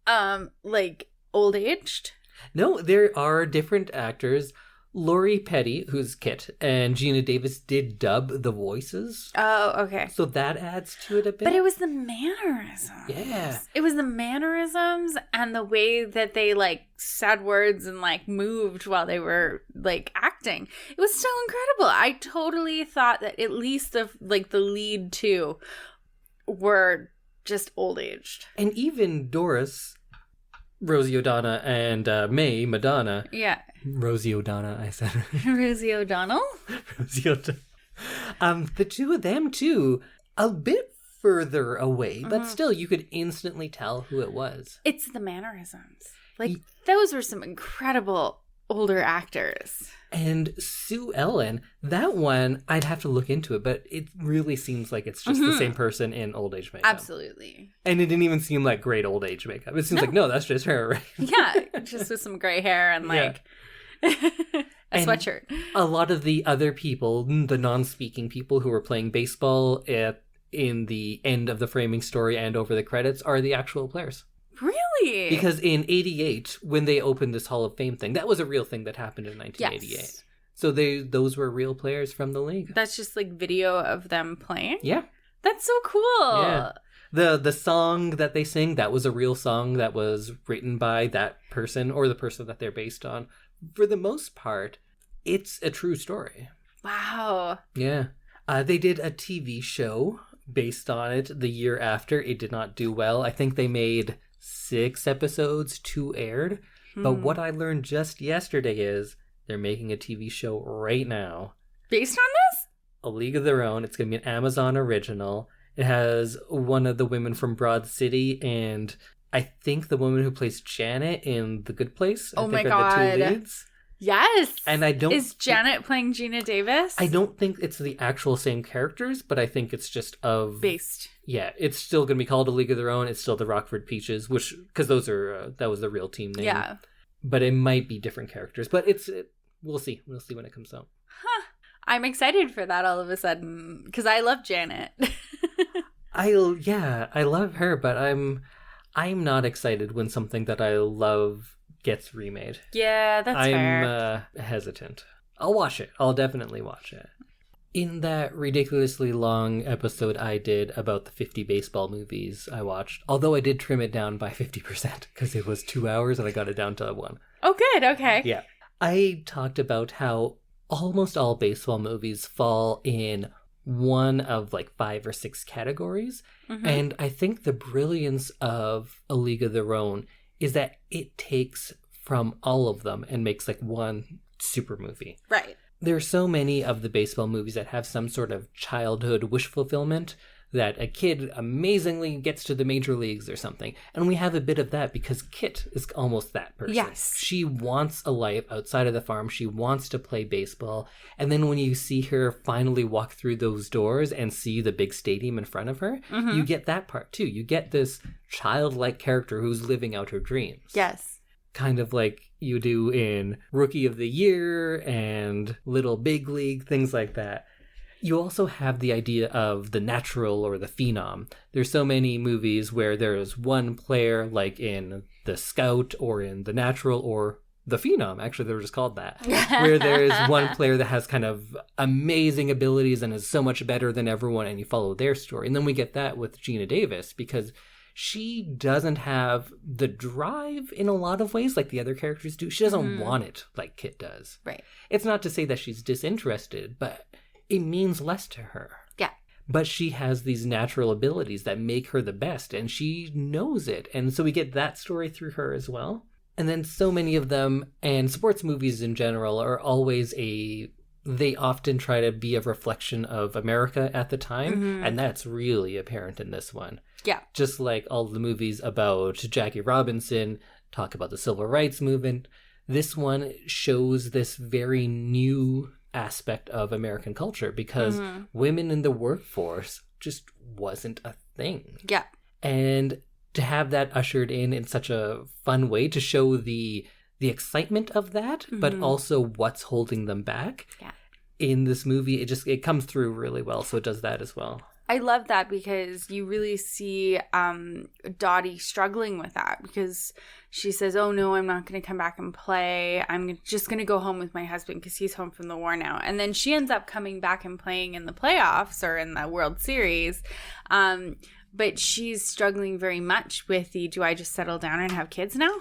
like old aged? No, there are different actors. Laurie Petty, who's Kit, and Geena Davis did dub the voices. Oh, okay. So that adds to it a bit. But it was the mannerisms. Yeah. It was the mannerisms and the way that they like said words and like moved while they were like acting. It was so incredible. I totally thought that at least the lead two were just old aged. And even Doris, Rosie O'Donnell, and May, Madonna. Yeah. Rosie O'Donnell, I said. Rosie O'Donnell? Rosie O'Donnell. The two of them, too, a bit further away, but still, you could instantly tell who it was. It's the mannerisms. Like, those were some incredible older actors. And Sue Ellen, that one, I'd have to look into it, but it really seems like it's just the same person in old age makeup. Absolutely. And it didn't even seem like great old age makeup. It seems like, no, that's just her, right? Yeah, just with some gray hair and like a sweatshirt. A lot of the other people, the non-speaking people who were playing baseball in the end of the framing story and over the credits are the actual players. Really? Because in 88, when they opened this Hall of Fame thing, that was a real thing that happened in 1988. Yes. So those were real players from the league. That's just like video of them playing? Yeah. That's so cool. Yeah. The song that they sing, that was a real song that was written by that person or the person that they're based on. For the most part, it's a true story. Wow. Yeah. They did a TV show based on it the year after. It did not do well. I think they made 6 episodes, 2 aired. But what I learned just yesterday is they're making a TV show right now. Based on this? A League of Their Own. It's going to be an Amazon original. It has one of the women from Broad City and I think the woman who plays Janet in The Good Place. Oh my are God. the 2 leads. Yes. And I don't... Is Janet playing Geena Davis? I don't think it's the actual same characters, but I think it's just of... Based. Yeah, it's still going to be called A League of Their Own. It's still the Rockford Peaches, which... Because those are... that was the real team name. Yeah. But it might be different characters. But we'll see. We'll see when it comes out. Huh. I'm excited for that all of a sudden, because I love Janet. I love her, but I'm not excited when something that I love gets remade. Yeah, that's fair. I'm hesitant. I'll watch it. I'll definitely watch it. In that ridiculously long episode I did about the 50 baseball movies I watched, although I did trim it down by 50% because it was 2 hours and I got it down to 1. Oh, good. Okay. Yeah. I talked about how almost all baseball movies fall in one of like 5 or 6 categories. Mm-hmm. And I think the brilliance of A League of Their Own is that it takes from all of them and makes like one super movie. Right. There are so many of the baseball movies that have some sort of childhood wish fulfillment, that a kid amazingly gets to the major leagues or something. And we have a bit of that because Kit is almost that person. Yes. She wants a life outside of the farm. She wants to play baseball. And then when you see her finally walk through those doors and see the big stadium in front of her, you get that part too. You get this childlike character who's living out her dreams. Yes. Kind of like you do in Rookie of the Year and Little Big League, things like that. You also have the idea of the natural or the phenom. There's so many movies where there's one player, like in The Scout or in The Natural or The Phenom, actually they were just called that, where there's one player that has kind of amazing abilities and is so much better than everyone, and you follow their story. And then we get that with Geena Davis because she doesn't have the drive in a lot of ways like the other characters do. She doesn't want it like Kit does. Right. It's not to say that she's disinterested, but it means less to her. Yeah. But she has these natural abilities that make her the best, and she knows it. And so we get that story through her as well. And then so many of them, and sports movies in general, are always they often try to be a reflection of America at the time, and that's really apparent in this one. Yeah. Just like all the movies about Jackie Robinson talk about the civil rights movement, this one shows this very new aspect of American culture because women in the workforce just wasn't a thing. Yeah. And to have that ushered in such a fun way to show the excitement of that, but also what's holding them back. Yeah. In this movie, it comes through really well, so it does that as well. I love that because you really see Dottie struggling with that because she says, oh no, I'm not going to come back and play. I'm just going to go home with my husband because he's home from the war now. And then she ends up coming back and playing in the playoffs or in the World Series. But she's struggling very much with do I just settle down and have kids now?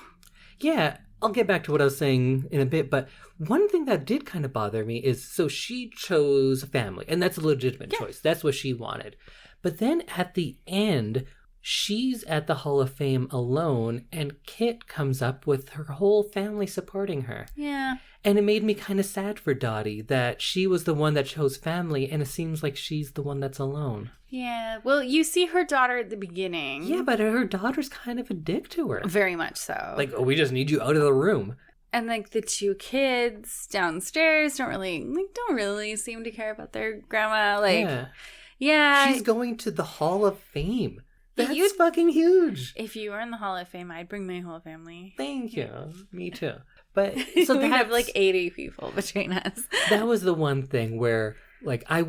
Yeah, I'll get back to what I was saying in a bit, but one thing that did kind of bother me is, so she chose family, and that's a legitimate choice. That's what she wanted. But then at the end, she's at the Hall of Fame alone, and Kit comes up with her whole family supporting her. Yeah. And it made me kind of sad for Dottie that she was the one that chose family, and it seems like she's the one that's alone. Yeah. Well, you see her daughter at the beginning. Yeah, but her daughter's kind of a dick to her. Very much so. Like, oh, we just need you out of the room. And like the 2 kids downstairs don't really seem to care about their grandma. Like, yeah. She's going to the Hall of Fame. That's fucking huge. If you were in the Hall of Fame, I'd bring my whole family. Thank you. Me too. But so we have like 80 people between us. That was the one thing where like I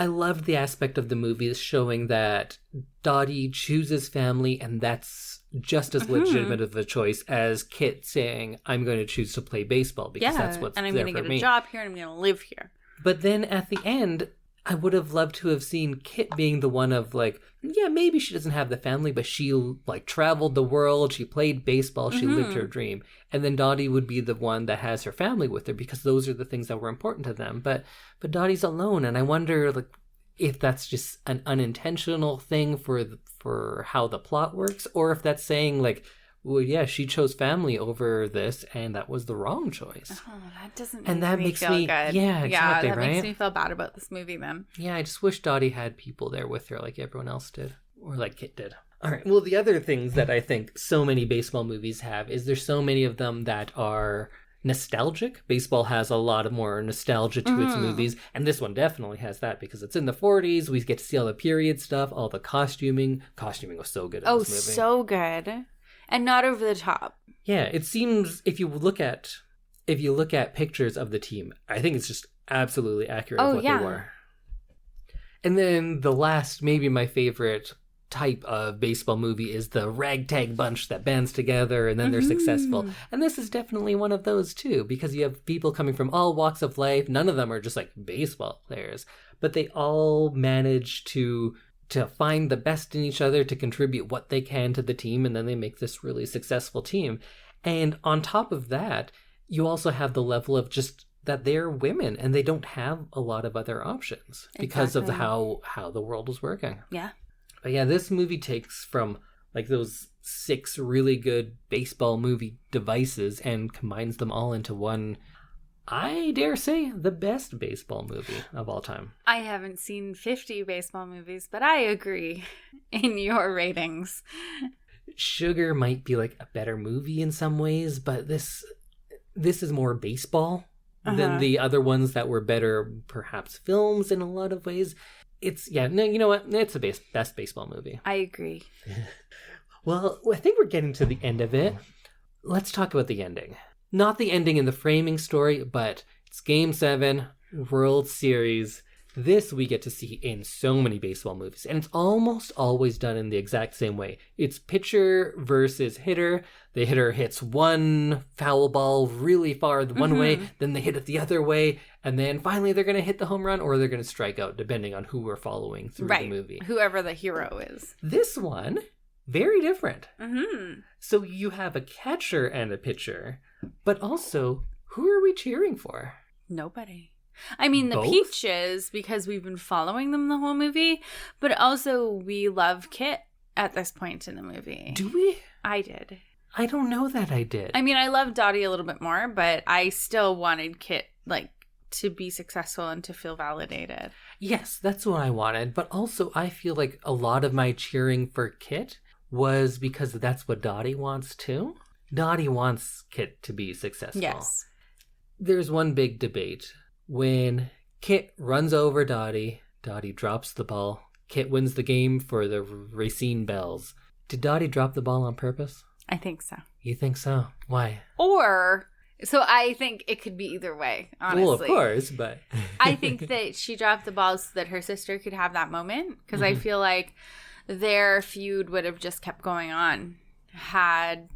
loved the aspect of the movie showing that Dottie chooses family, and that's just as legitimate of a choice as Kit saying, I'm going to choose to play baseball because that's what's there for me. And I'm going to get a job here and I'm going to live here. But then at the end, I would have loved to have seen Kit being the one of like, yeah, maybe she doesn't have the family, but she like traveled the world, she played baseball, she lived her dream. And then Dottie would be the one that has her family with her because those are the things that were important to them. But Dottie's alone, and I wonder like if that's just an unintentional thing for how the plot works, or if that's saying like, well, yeah, she chose family over this, and that was the wrong choice. Oh, that doesn't and make that me makes feel me good. Yeah, exactly, that right? makes me feel bad about this movie then. Yeah, I just wish Dottie had people there with her like everyone else did, or like Kit did. All right, well, the other things that I think so many baseball movies have is there's so many of them that are nostalgic. Baseball has a lot of more nostalgia to its movies, and this one definitely has that because it's in the 40s. We get to see all the period stuff, all the costuming. Costuming was so good in this movie. Oh, so good. And not over the top. Yeah, it seems if you look at pictures of the team, I think it's just absolutely accurate of what they were. And then the last, maybe my favorite type of baseball movie is the ragtag bunch that bands together and then they're successful. And this is definitely one of those too, because you have people coming from all walks of life. None of them are just like baseball players, but they all manage to find the best in each other, to contribute what they can to the team, and then they make this really successful team. And on top of that, you also have the level of just that they're women and they don't have a lot of other options because of how the world was working. Yeah. But yeah, this movie takes from like those 6 really good baseball movie devices and combines them all into one, I dare say, the best baseball movie of all time. I haven't seen 50 baseball movies, but I agree in your ratings. Sugar might be like a better movie in some ways, but this is more baseball than the other ones that were better, perhaps films in a lot of ways. You know what? It's the best baseball movie. I agree. Well, I think we're getting to the end of it. Let's talk about the ending. Not the ending in the framing story, but it's Game 7, World Series. This we get to see in so many baseball movies, and it's almost always done in the exact same way. It's pitcher versus hitter. The hitter hits one foul ball really far one way, then they hit it the other way, and then finally they're going to hit the home run or they're going to strike out, depending on who we're following through the movie. Whoever the hero is. This one, very different. So you have a catcher and a pitcher, but also, who are we cheering for? Nobody. I mean, the Peaches, because we've been following them the whole movie, but also we love Kit at this point in the movie. Do we? I did. I don't know that I did. I mean, I love Dottie a little bit more, but I still wanted Kit, like, to be successful and to feel validated. Yes, that's what I wanted, but also I feel like a lot of my cheering for Kit was because that's what Dottie wants too. Dottie wants Kit to be successful. Yes. There's one big debate. When Kit runs over Dottie, Dottie drops the ball. Kit wins the game for the Racine Bells. Did Dottie drop the ball on purpose? I think so. You think so? Why? So I think it could be either way, honestly. Well, of course, but... I think that she dropped the ball so that her sister could have that moment, because I feel like their feud would have just kept going on had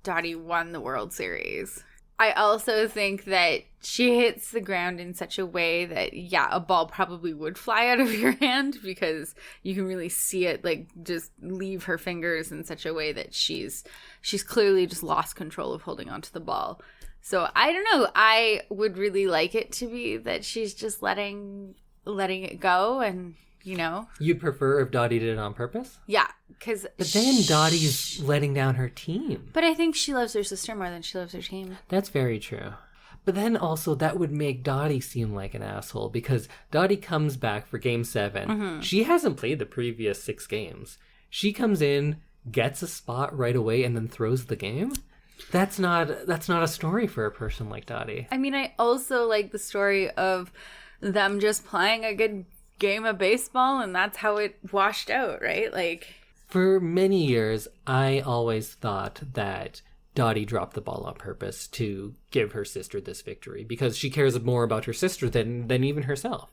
Dottie won the World Series. I also think that she hits the ground in such a way that, yeah, a ball probably would fly out of your hand because you can really see it, like, just leave her fingers in such a way that she's clearly just lost control of holding onto the ball. So I don't know. I would really like it to be that she's just letting it go and, you know. You'd prefer if Dottie did it on purpose? Yeah, because... But then Dottie's letting down her team. But I think she loves her sister more than she loves her team. That's very true. But then also that would make Dottie seem like an asshole because Dottie comes back for Game 7. She hasn't played the previous 6 games. She comes in, gets a spot right away, and then throws the game. That's not a story for a person like Dottie. I mean, I also like the story of them just playing a good game of baseball, and that's how it washed out, right? Like, for many years, I always thought that Dottie dropped the ball on purpose to give her sister this victory because she cares more about her sister than even herself.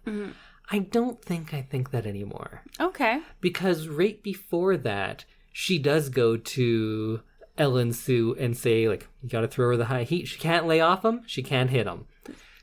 I don't think I think that anymore. Okay. Because right before that, she does go to Ellen Sue and say, like, you got to throw her the high heat. She can't lay off him. She can't hit him.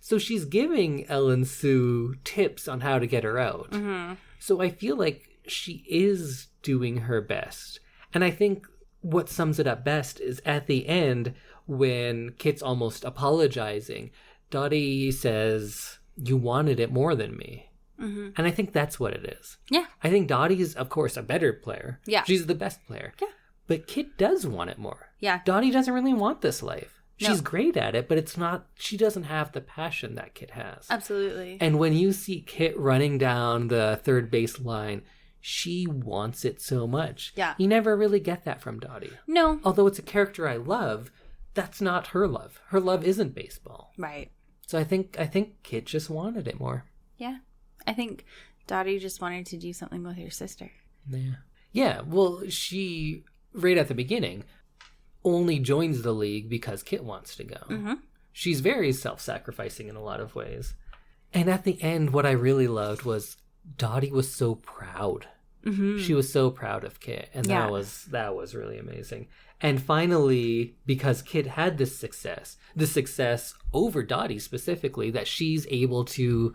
So she's giving Ellen Sue tips on how to get her out. Mm-hmm. So I feel like she is doing her best. And I think what sums it up best is at the end, when Kit's almost apologizing, Dottie says, "You wanted it more than me." Mm-hmm. And I think that's what it is. Yeah. I think Dottie is, of course, a better player. Yeah. She's the best player. Yeah. But Kit does want it more. Yeah. Dottie doesn't really want this life. No. She's great at it, but it's not, she doesn't have the passion that Kit has. Absolutely. And when you see Kit running down the third base line, she wants it so much. Yeah. You never really get that from Dottie. No. Although it's a character I love, that's not her love. Her love isn't baseball. Right. So I think Kit just wanted it more. Yeah. I think Dottie just wanted to do something with her sister. Yeah. Yeah, well, she, right at the beginning, only joins the league because Kit wants to go. Mm-hmm. She's very self-sacrificing in a lot of ways. And at the end, what I really loved was Dottie was so proud. Mm-hmm. She was so proud of Kit, and that was really amazing. And finally, because Kit had this success over Dottie specifically, that she's able to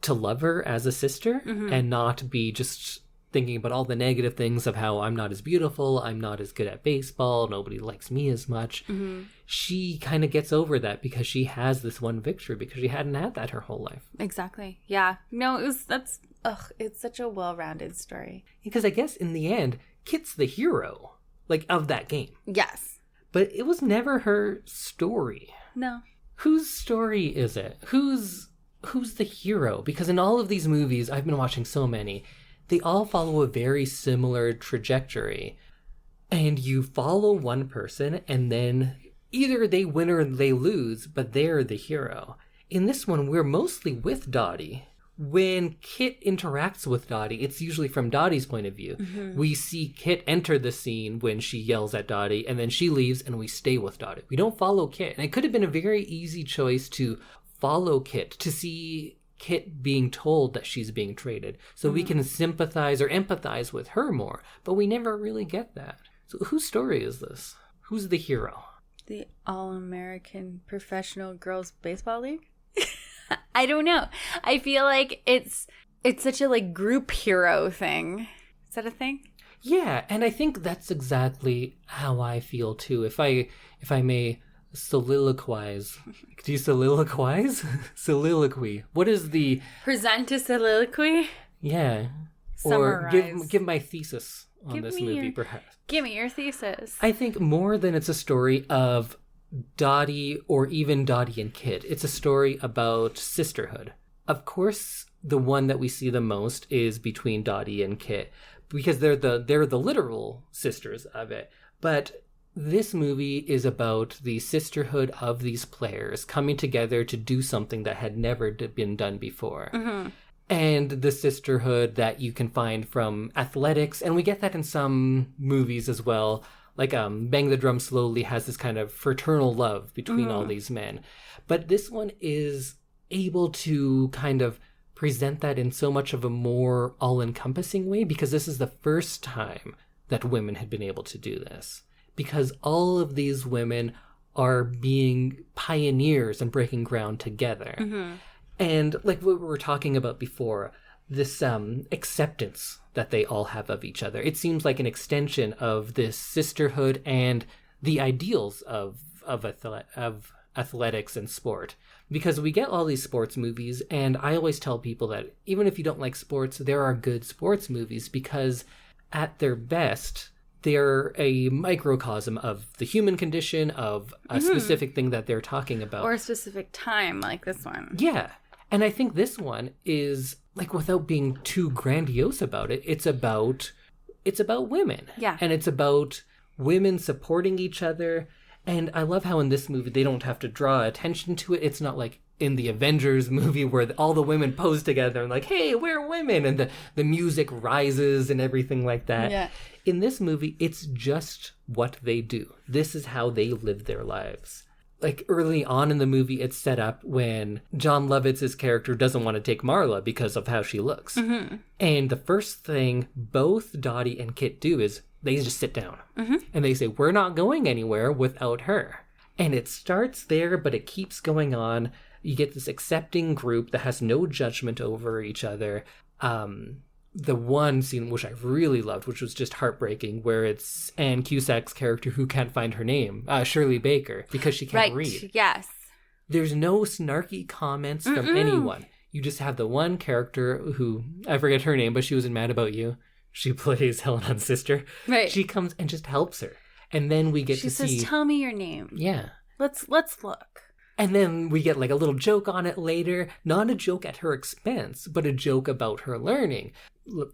love her as a sister and not be just thinking about all the negative things of how I'm not as beautiful, I'm not as good at baseball, nobody likes me as much. Mm-hmm. She kind of gets over that because she has this one victory, because she hadn't had that her whole life. Exactly. Yeah. No, it's such a well-rounded story. Because I guess in the end, Kit's the hero, like, of that game. Yes. But it was never her story. No. Whose story is it? Who's the hero? Because in all of these movies, I've been watching so many, they all follow a very similar trajectory. And you follow one person, and then either they win or they lose, but they're the hero. In this one, we're mostly with Dottie. When Kit interacts with Dottie, it's usually from Dottie's point of view. Mm-hmm. We see Kit enter the scene when she yells at Dottie, and then she leaves, and we stay with Dottie. We don't follow Kit. And it could have been a very easy choice to follow Kit, to see Kit being told that she's being traded, so we can sympathize or empathize with her more. But we never really get that. So whose story is this? Who's the hero? The All-American Professional Girls Baseball League? I don't know. I feel like it's such a group hero thing. Is that a thing? Yeah, and I think that's exactly how I feel too. If I may soliloquize. Do you soliloquize? Soliloquy. What is the... Present a soliloquy? Yeah. Summarize. Or give my thesis on this movie, perhaps. Give me your thesis. I think more than it's a story of Dottie or even Dottie and Kit, it's a story about sisterhood. Of course, the one that we see the most is between Dottie and Kit, because they're the literal sisters of it. But this movie is about the sisterhood of these players coming together to do something that had never been done before. Mm-hmm. And the sisterhood that you can find from athletics, and we get that in some movies as well. Like Bang the Drum Slowly has this kind of fraternal love between all these men. But this one is able to kind of present that in so much of a more all-encompassing way, because this is the first time that women had been able to do this. Because all of these women are being pioneers and breaking ground together. Mm-hmm. And like what we were talking about before, this acceptance that they all have of each other. It seems like an extension of this sisterhood and the ideals of athletics and sport. Because we get all these sports movies, and I always tell people that even if you don't like sports, there are good sports movies, because at their best, they're a microcosm of the human condition, of a specific thing that they're talking about. Or a specific time, like this one. Yeah. And I think this one is, like, without being too grandiose about it, it's about women. Yeah. And it's about women supporting each other. And I love how in this movie they don't have to draw attention to it. It's not like in the Avengers movie where all the women pose together and like, hey, we're women, and the music rises and everything like that. Yeah. In this movie, it's just what they do. This is how they live their lives. Like early on in the movie, it's set up when John Lovitz's character doesn't want to take Marla because of how she looks. Mm-hmm. And the first thing both Dottie and Kit do is they just sit down. Mm-hmm. And they say, we're not going anywhere without her. And it starts there, but it keeps going on. You get this accepting group that has no judgment over each other. The one scene which I really loved, which was just heartbreaking, where it's Anne Cusack's character who can't find her name, Shirley Baker, because she can't read. Yes. There's no snarky comments from anyone. You just have the one character who, I forget her name, but she was in Mad About You. She plays Helena's sister. Right. She comes and just helps her. And then we get to see... She says, tell me your name. Yeah. Let's look. And then we get like a little joke on it later. Not a joke at her expense, but a joke about her learning.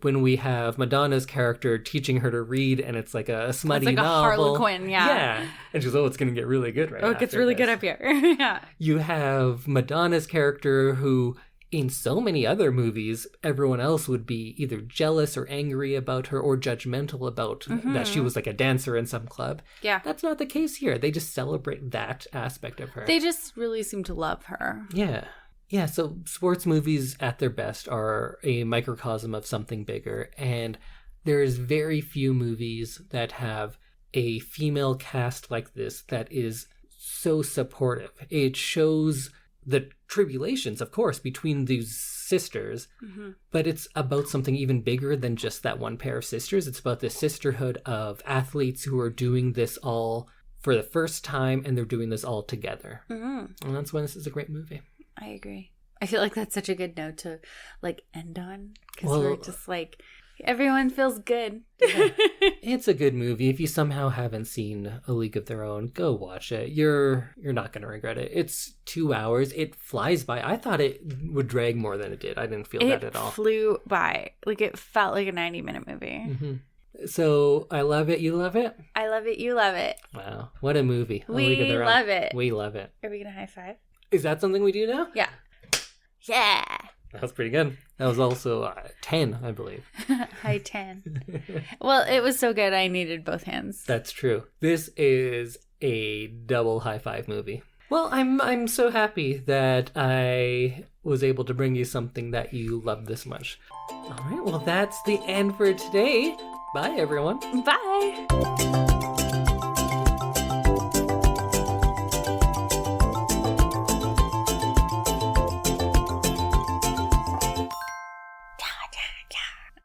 When we have Madonna's character teaching her to read, and it's like a smutty novel. It's like a Harlequin, yeah. Yeah. And she's, it's going to get really good right now. It gets really good up here. Yeah. You have Madonna's character who, in so many other movies, everyone else would be either jealous or angry about her or judgmental about that she was like a dancer in some club. Yeah. That's not the case here. They just celebrate that aspect of her. They just really seem to love her. Yeah. Yeah, so sports movies at their best are a microcosm of something bigger, and there's very few movies that have a female cast like this that is so supportive. It shows the tribulations, of course, between these sisters, but it's about something even bigger than just that one pair of sisters. It's about the sisterhood of athletes who are doing this all for the first time, and they're doing this all together. And that's why this is a great movie. I agree. I feel like that's such a good note to like end on, because we're just like, everyone feels good. Yeah. It's a good movie. If you somehow haven't seen A League of Their Own, go watch it. You're not going to regret it. It's 2 hours. It flies by. I thought it would drag more than it did. I didn't feel that at all. It flew by. Like, it felt like a 90-minute movie. So, I love it. You love it? I love it. You love it. Wow. What a movie. We love it. We love it. Are we going to high five? Is that something we do now? Yeah. Yeah. That was pretty good. That was also 10, I believe. High 10. Well, it was so good I needed both hands. That's true. This is a double high five movie. Well, I'm so happy that I was able to bring you something that you love this much. All right, well, that's the end for today. Bye, everyone. Bye.